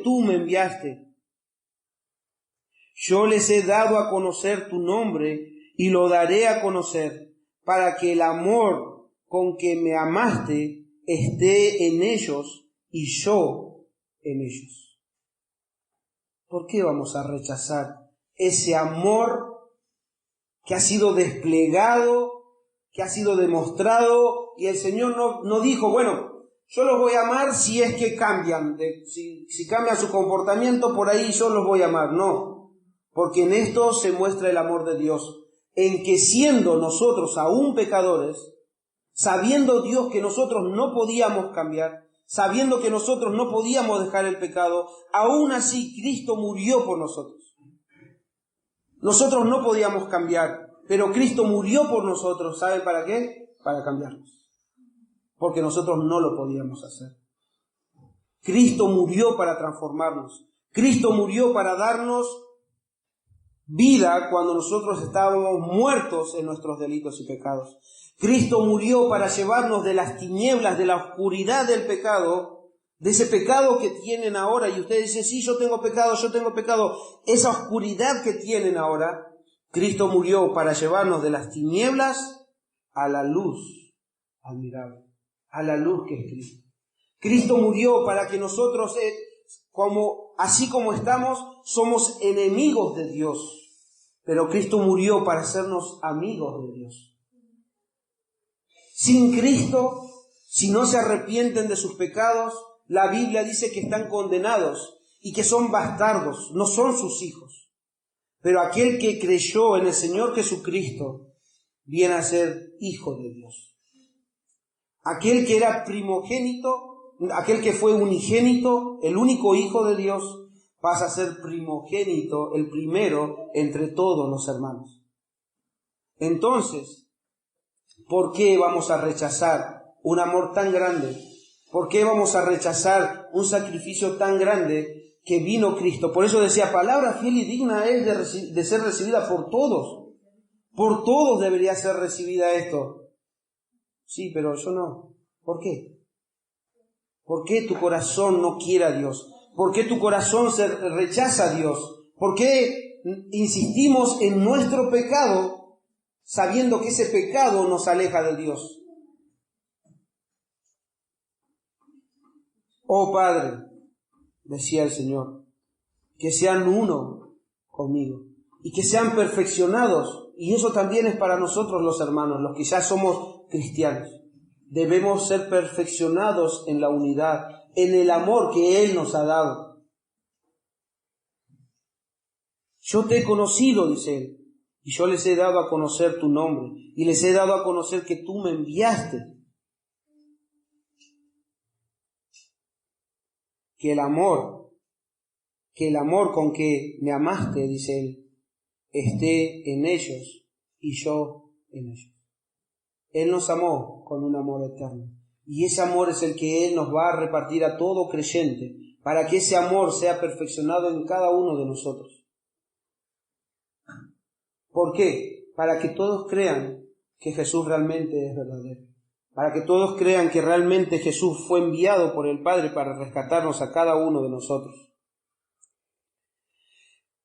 tú me enviaste. Yo les he dado a conocer tu nombre y lo daré a conocer, para que el amor con que me amaste esté en ellos y yo en ellos. ¿Por qué vamos a rechazar ese amor que ha sido desplegado, que ha sido demostrado? Y el Señor no dijo, bueno, yo los voy a amar si es que cambian, si cambian su comportamiento, por ahí yo los voy a amar. No, porque en esto se muestra el amor de Dios, en que siendo nosotros aún pecadores, sabiendo Dios que nosotros no podíamos cambiar, sabiendo que nosotros no podíamos dejar el pecado, aún así Cristo murió por nosotros. Nosotros no podíamos cambiar, pero Cristo murió por nosotros. ¿Saben para qué? Para cambiarnos. Porque nosotros no lo podíamos hacer. Cristo murió para transformarnos. Cristo murió para darnos vida cuando nosotros estábamos muertos en nuestros delitos y pecados. Cristo murió para llevarnos de las tinieblas, de la oscuridad del pecado, de ese pecado que tienen ahora. Y ustedes dicen, sí, yo tengo pecado. Esa oscuridad que tienen ahora, Cristo murió para llevarnos de las tinieblas a la luz admirable, a la luz que es Cristo. Cristo murió para que nosotros, así como estamos, somos enemigos de Dios. Pero Cristo murió para hacernos amigos de Dios. Sin Cristo, si no se arrepienten de sus pecados, la Biblia dice que están condenados y que son bastardos, no son sus hijos. Pero aquel que creyó en el Señor Jesucristo viene a ser hijo de Dios. Aquel que era primogénito, aquel que fue unigénito, el único hijo de Dios, pasa a ser primogénito, el primero entre todos los hermanos. Entonces, ¿Por qué vamos a rechazar un amor tan grande? ¿Por qué vamos a rechazar un sacrificio tan grande que vino Cristo? Por eso decía, palabra fiel y digna es de ser recibida por todos. Por todos debería ser recibida esto. Sí, pero yo no. ¿Por qué? ¿Por qué tu corazón no quiere a Dios? ¿Por qué tu corazón se rechaza a Dios? ¿Por qué insistimos en nuestro pecado sabiendo que ese pecado nos aleja de Dios? Oh Padre, decía el Señor, que sean uno conmigo y que sean perfeccionados. Y eso también es para nosotros los hermanos, los que ya somos cristianos. Debemos ser perfeccionados en la unidad, en el amor que Él nos ha dado. Yo te he conocido, dice Él, y yo les he dado a conocer tu nombre, y les he dado a conocer que tú me enviaste. Que el amor con que me amaste, dice Él, esté en ellos y yo en ellos. Él nos amó con un amor eterno. Y ese amor es el que Él nos va a repartir a todo creyente, para que ese amor sea perfeccionado en cada uno de nosotros. ¿Por qué? Para que todos crean que Jesús realmente es verdadero. Para que todos crean que realmente Jesús fue enviado por el Padre para rescatarnos a cada uno de nosotros.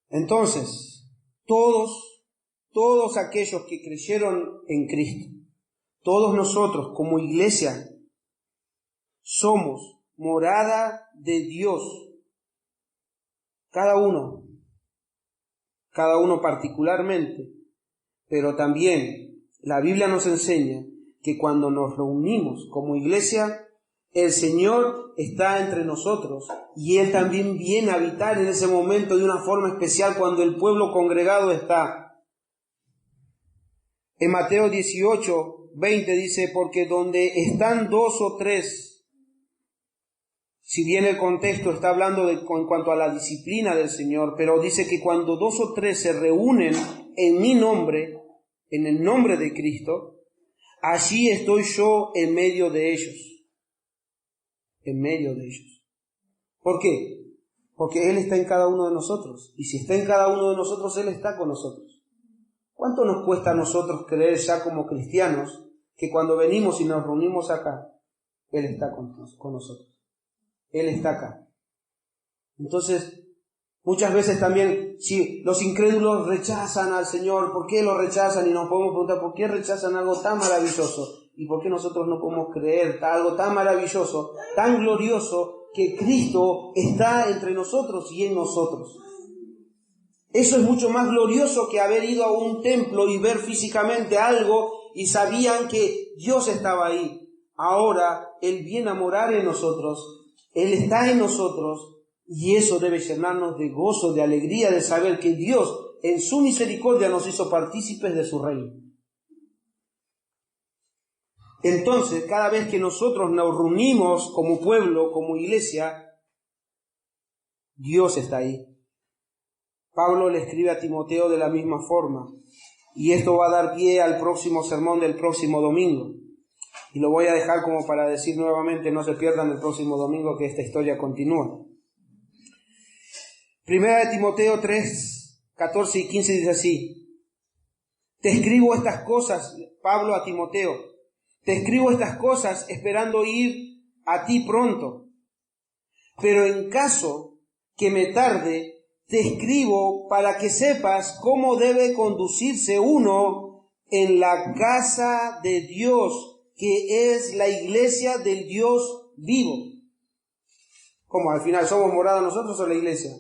Entonces, todos aquellos que creyeron en Cristo, todos nosotros como iglesia, somos morada de Dios. Cada uno particularmente, pero también la Biblia nos enseña que cuando nos reunimos como iglesia, el Señor está entre nosotros y Él también viene a habitar en ese momento de una forma especial cuando el pueblo congregado está. En Mateo 18:20 dice, porque donde están 2 o 3, si bien el contexto está hablando en cuanto a la disciplina del Señor, pero dice que cuando 2 o 3 se reúnen en mi nombre, en el nombre de Cristo, allí estoy yo en medio de ellos. En medio de ellos. ¿Por qué? Porque Él está en cada uno de nosotros. Y si está en cada uno de nosotros, Él está con nosotros. ¿Cuánto nos cuesta a nosotros creer ya como cristianos que cuando venimos y nos reunimos acá, Él está con nosotros? Él está acá. Entonces, muchas veces también, si los incrédulos rechazan al Señor, ¿por qué lo rechazan? Y nos podemos preguntar, ¿por qué rechazan algo tan maravilloso? ¿Y por qué nosotros no podemos creer algo tan maravilloso, tan glorioso, que Cristo está entre nosotros y en nosotros? Eso es mucho más glorioso que haber ido a un templo y ver físicamente algo y sabían que Dios estaba ahí. Ahora Él viene a morar en nosotros, Él está en nosotros, y eso debe llenarnos de gozo, de alegría, de saber que Dios en su misericordia nos hizo partícipes de su reino. Entonces, cada vez que nosotros nos reunimos como pueblo, como iglesia, Dios está ahí. Pablo le escribe a Timoteo de la misma forma, y esto va a dar pie al próximo sermón del próximo domingo. Y lo voy a dejar como para decir nuevamente, no se pierdan el próximo domingo que esta historia continúa. Primera de Timoteo 3, 14 y 15 dice así: te escribo estas cosas, Pablo a Timoteo, te escribo estas cosas esperando ir a ti pronto. Pero en caso que me tarde, te escribo para que sepas cómo debe conducirse uno en la casa de Dios, que es la iglesia del Dios vivo. ¿Cómo? Al final, ¿somos morada nosotros o la iglesia?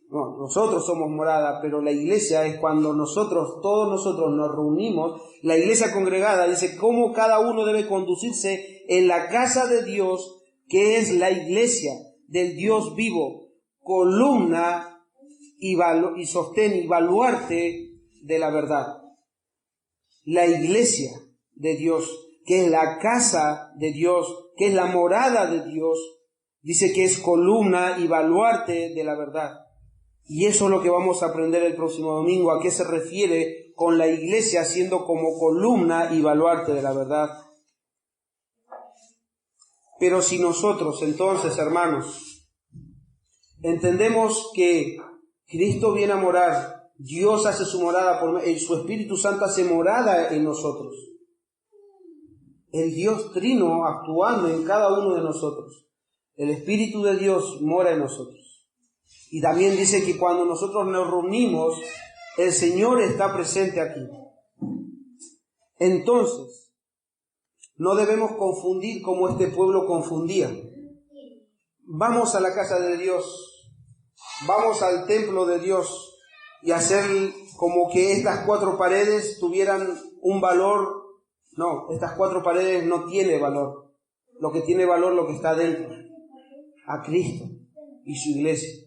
No, nosotros somos morada, pero la iglesia es cuando todos nosotros nos reunimos. La iglesia congregada dice cómo cada uno debe conducirse en la casa de Dios, que es la iglesia del Dios vivo, columna y sostén y baluarte de la verdad. La iglesia de Dios, que es la casa de Dios, que es la morada de Dios, dice que es columna y baluarte de la verdad. Y eso es lo que vamos a aprender el próximo domingo, a qué se refiere con la iglesia siendo como columna y baluarte de la verdad. Pero si nosotros entonces, hermanos, entendemos que Cristo viene a morar, Dios hace su morada, su Espíritu Santo hace morada en nosotros, el Dios Trino actuando en cada uno de nosotros, el Espíritu de Dios mora en nosotros. Y también dice que cuando nosotros nos reunimos, el Señor está presente aquí. Entonces, no debemos confundir como este pueblo confundía. Vamos a la casa de Dios, vamos al templo de Dios y hacer como que estas 4 paredes tuvieran un valor. No, estas 4 paredes no tienen valor. Lo que tiene valor es lo que está dentro, a Cristo y su iglesia.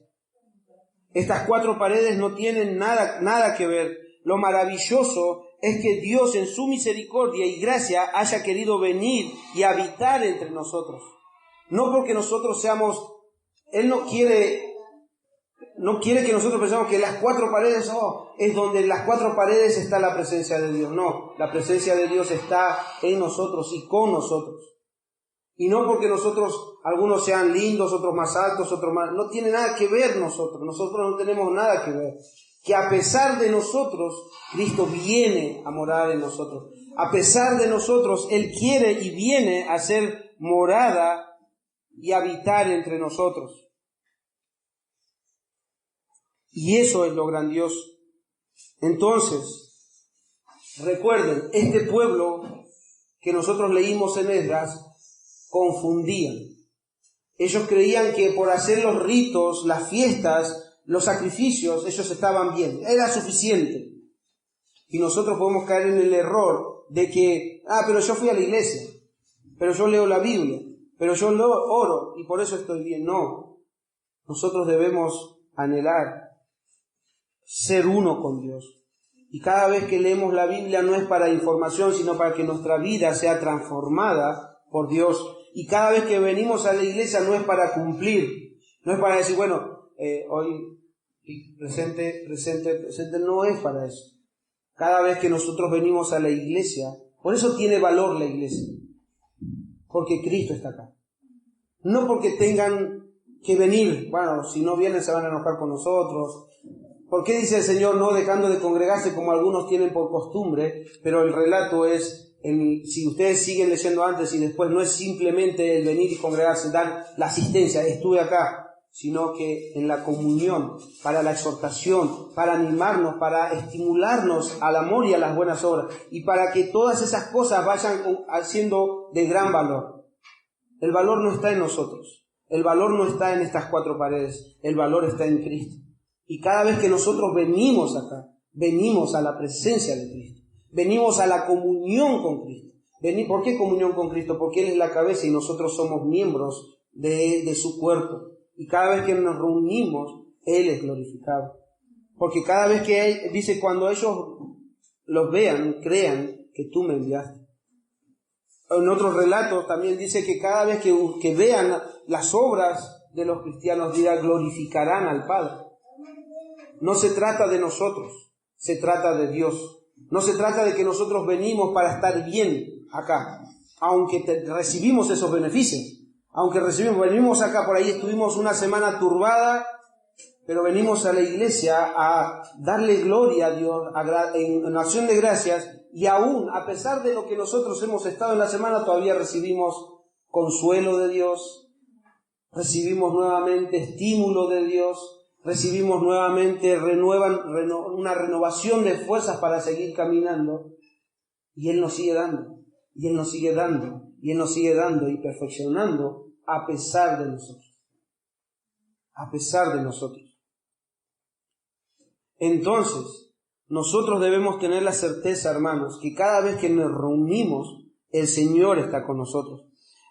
Estas 4 paredes no tienen nada que ver. Lo maravilloso es que Dios en su misericordia y gracia haya querido venir y habitar entre nosotros. No porque nosotros seamos, Él no quiere que nosotros pensemos que las 4 paredes, es donde en las 4 paredes está la presencia de Dios. No, la presencia de Dios está en nosotros y con nosotros. Y no porque nosotros, algunos sean lindos, otros más altos, otros más... No tiene nada que ver nosotros no tenemos nada que ver. Que a pesar de nosotros, Cristo viene a morar en nosotros. A pesar de nosotros, Él quiere y viene a ser morada y habitar entre nosotros. Y eso es lo grandioso. Entonces, recuerden, este pueblo que nosotros leímos en Esdras, confundían. Ellos creían que por hacer los ritos, las fiestas, los sacrificios, ellos estaban bien, era suficiente. Y nosotros podemos caer en el error de que, pero yo fui a la iglesia, pero yo leo la Biblia, pero yo oro y por eso estoy bien. No, nosotros debemos anhelar ser uno con Dios. Y cada vez que leemos la Biblia no es para información, sino para que nuestra vida sea transformada por Dios. Y cada vez que venimos a la iglesia no es para cumplir, no es para decir, hoy presente, no es para eso. Cada vez que nosotros venimos a la iglesia, por eso tiene valor la iglesia, porque Cristo está acá. No porque tengan que venir, si no vienen se van a enojar con nosotros. ¿Por qué dice el Señor no dejando de congregarse como algunos tienen por costumbre? Pero el relato es, si ustedes siguen leyendo antes y después, no es simplemente el venir y congregarse, dar la asistencia, estuve acá, sino que en la comunión, para la exhortación, para animarnos, para estimularnos al amor y a las buenas obras, y para que todas esas cosas vayan siendo de gran valor. El valor no está en nosotros, el valor no está en estas 4 paredes, el valor está en Cristo. Y cada vez que nosotros venimos acá, venimos a la presencia de Cristo. Venimos a la comunión con Cristo. ¿Por qué comunión con Cristo? Porque Él es la cabeza y nosotros somos miembros de su cuerpo. Y cada vez que nos reunimos, Él es glorificado. Porque cada vez que dice, cuando ellos los vean, crean que tú me enviaste. En otros relatos también dice que cada vez que vean las obras de los cristianos, glorificarán al Padre. No se trata de nosotros, se trata de Dios. No se trata de que nosotros venimos para estar bien acá, aunque recibimos esos beneficios. Venimos acá, por ahí estuvimos una semana turbada, pero venimos a la iglesia a darle gloria a Dios, en acción de gracias, y aún, a pesar de lo que nosotros hemos estado en la semana, todavía recibimos consuelo de Dios, recibimos nuevamente estímulo de Dios, recibimos nuevamente una renovación de fuerzas para seguir caminando, y Él nos sigue dando, y Él nos sigue dando, y Él nos sigue dando y perfeccionando a pesar de nosotros. A pesar de nosotros. Entonces, nosotros debemos tener la certeza, hermanos, que cada vez que nos reunimos, el Señor está con nosotros.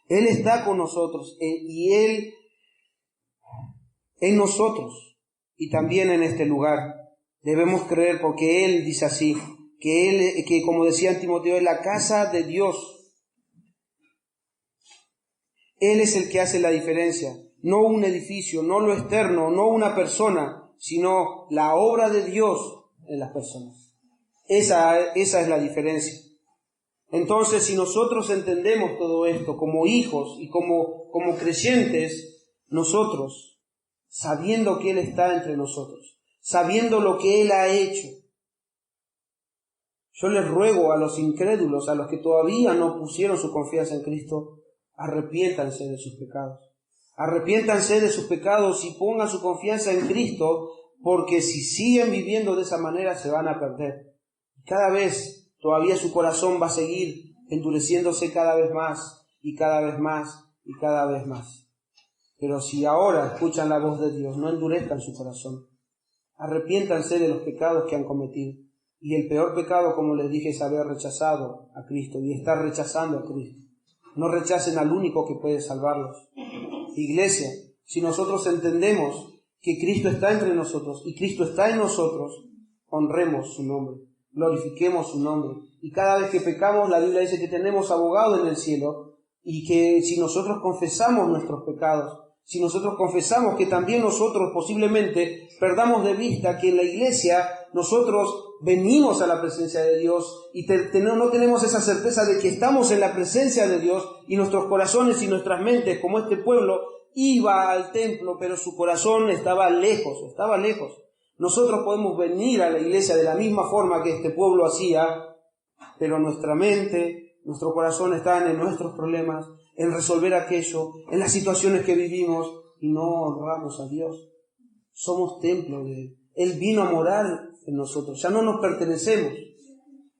Él está con nosotros y Él en nosotros. Y también en este lugar debemos creer, porque Él dice así, que como decía en Timoteo, es la casa de Dios. Él es el que hace la diferencia, no un edificio, no lo externo, no una persona, sino la obra de Dios en las personas. Esa es la diferencia. Entonces, si nosotros entendemos todo esto como hijos y como creyentes, nosotros, sabiendo que Él está entre nosotros, sabiendo lo que Él ha hecho, yo les ruego a los incrédulos, a los que todavía no pusieron su confianza en Cristo, arrepiéntanse de sus pecados. Arrepiéntanse de sus pecados y pongan su confianza en Cristo, porque si siguen viviendo de esa manera se van a perder. Cada vez todavía su corazón va a seguir endureciéndose cada vez más y cada vez más y cada vez más. Pero si ahora escuchan la voz de Dios, no endurezcan su corazón. Arrepiéntanse de los pecados que han cometido. Y el peor pecado, como les dije, es haber rechazado a Cristo y estar rechazando a Cristo. No rechacen al único que puede salvarlos. Iglesia, si nosotros entendemos que Cristo está entre nosotros y Cristo está en nosotros, honremos su nombre, glorifiquemos su nombre. Y cada vez que pecamos, la Biblia dice que tenemos abogado en el cielo, y que si nosotros confesamos nuestros pecados, si nosotros confesamos que también nosotros posiblemente perdamos de vista que en la iglesia nosotros venimos a la presencia de Dios y no tenemos esa certeza de que estamos en la presencia de Dios, y nuestros corazones y nuestras mentes, como este pueblo, iba al templo, pero su corazón estaba lejos. Nosotros podemos venir a la iglesia de la misma forma que este pueblo hacía, pero nuestra mente, nuestro corazón están en nuestros problemas, en resolver aquello, en las situaciones que vivimos, y no honramos a Dios. Somos templo de Él. Él vino a morar en nosotros, ya no nos pertenecemos.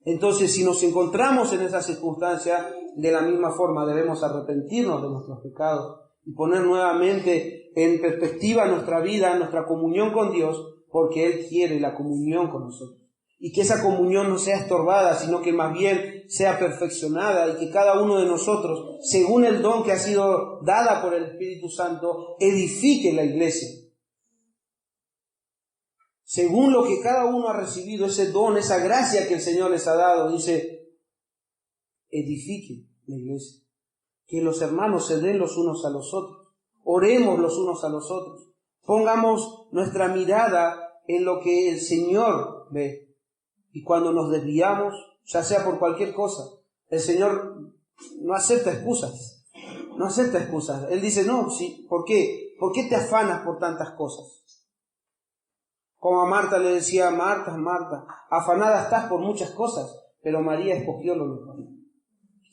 Entonces, si nos encontramos en esa circunstancia, de la misma forma debemos arrepentirnos de nuestros pecados y poner nuevamente en perspectiva nuestra vida, nuestra comunión con Dios, porque Él quiere la comunión con nosotros. Y que esa comunión no sea estorbada, sino que más bien sea perfeccionada, y que cada uno de nosotros, según el don que ha sido dada por el Espíritu Santo, edifique la iglesia. Según lo que cada uno ha recibido, ese don, esa gracia que el Señor les ha dado, dice, edifique la iglesia. Que los hermanos se den los unos a los otros. Oremos los unos a los otros. Pongamos nuestra mirada en lo que el Señor ve. Y cuando nos desviamos, ya sea por cualquier cosa, el Señor no acepta excusas. No acepta excusas. Él dice, no, sí, ¿por qué? ¿Por qué te afanas por tantas cosas? Como a Marta le decía, Marta, afanada estás por muchas cosas, pero María escogió lo mejor.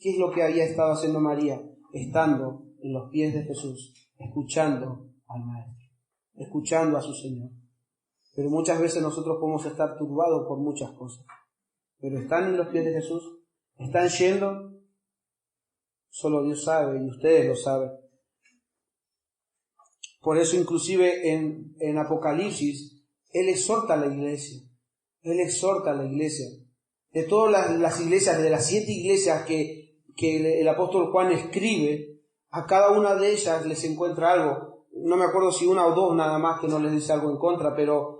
¿Qué es lo que había estado haciendo María? Estando en los pies de Jesús, escuchando al Maestro, escuchando a su Señor. Pero muchas veces nosotros podemos estar turbados por muchas cosas. Pero ¿están en los pies de Jesús? ¿Están yendo? Solo Dios sabe, y ustedes lo saben. Por eso inclusive en Apocalipsis, Él exhorta a la iglesia. Él exhorta a la iglesia. De todas las iglesias, de las 7 iglesias que el apóstol Juan escribe, a cada una de ellas les encuentra algo. No me acuerdo si 1 o 2 nada más que no les dice algo en contra, pero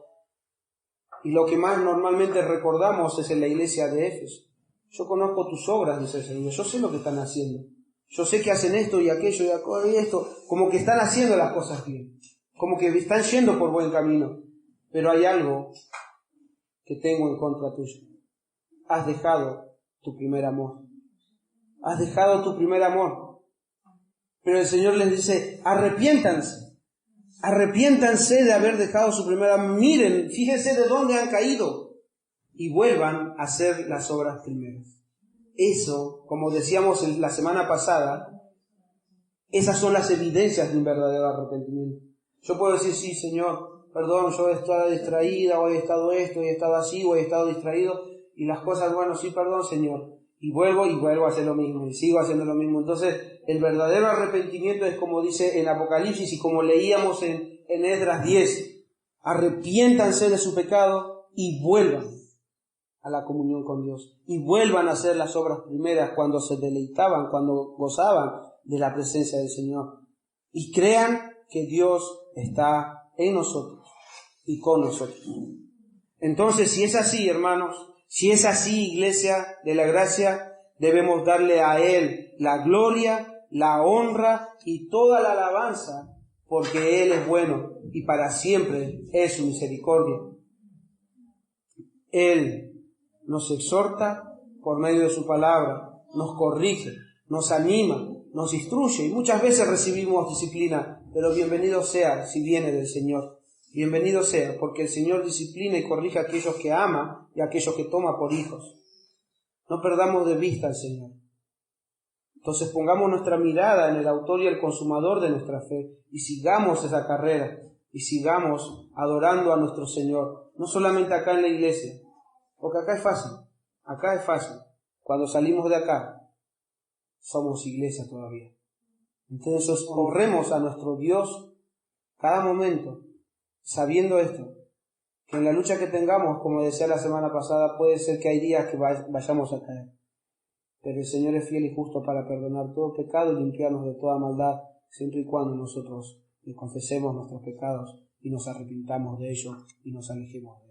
y lo que más normalmente recordamos es en la iglesia de Éfeso. Yo conozco tus obras, dice el Señor. Yo sé lo que están haciendo. Yo sé que hacen esto y aquello y esto. Como que están haciendo las cosas bien. Como que están yendo por buen camino. Pero hay algo que tengo en contra tuyo. Has dejado tu primer amor. Has dejado tu primer amor. Pero el Señor les dice, arrepiéntanse. Arrepiéntanse de haber dejado su primer amor. Miren, fíjense de dónde han caído. Y vuelvan a hacer las obras primeras. Eso, como decíamos la semana pasada, esas son las evidencias de un verdadero arrepentimiento. Yo puedo decir, sí, Señor, perdón, yo he estado distraída, o he estado esto, he estado así, o he estado distraído, y las cosas, bueno, sí, perdón, Señor. Y vuelvo a hacer lo mismo, y sigo haciendo lo mismo. Entonces, el verdadero arrepentimiento es como dice en Apocalipsis, y como leíamos en Esdras 10, arrepiéntanse de su pecado y vuelvan a la comunión con Dios, y vuelvan a hacer las obras primeras cuando se deleitaban, cuando gozaban de la presencia del Señor. Y crean que Dios está en nosotros y con nosotros. Entonces, si es así, hermanos, si es así, iglesia de la gracia, debemos darle a Él la gloria, la honra y toda la alabanza, porque Él es bueno y para siempre es su misericordia. Él nos exhorta por medio de su palabra, nos corrige, nos anima, nos instruye y muchas veces recibimos disciplina, pero bienvenido sea si viene del Señor. Bienvenido sea, porque el Señor disciplina y corrige a aquellos que ama y a aquellos que toma por hijos. No perdamos de vista al Señor. Entonces pongamos nuestra mirada en el autor y el consumador de nuestra fe y sigamos esa carrera y sigamos adorando a nuestro Señor, no solamente acá en la iglesia, porque acá es fácil. Cuando salimos de acá, somos iglesia todavía. Entonces honremos a nuestro Dios cada momento, sabiendo esto, que en la lucha que tengamos, como decía la semana pasada, puede ser que hay días que vayamos a caer. Pero el Señor es fiel y justo para perdonar todo pecado y limpiarnos de toda maldad, siempre y cuando nosotros le confesemos nuestros pecados y nos arrepintamos de ellos y nos alejemos de ellos.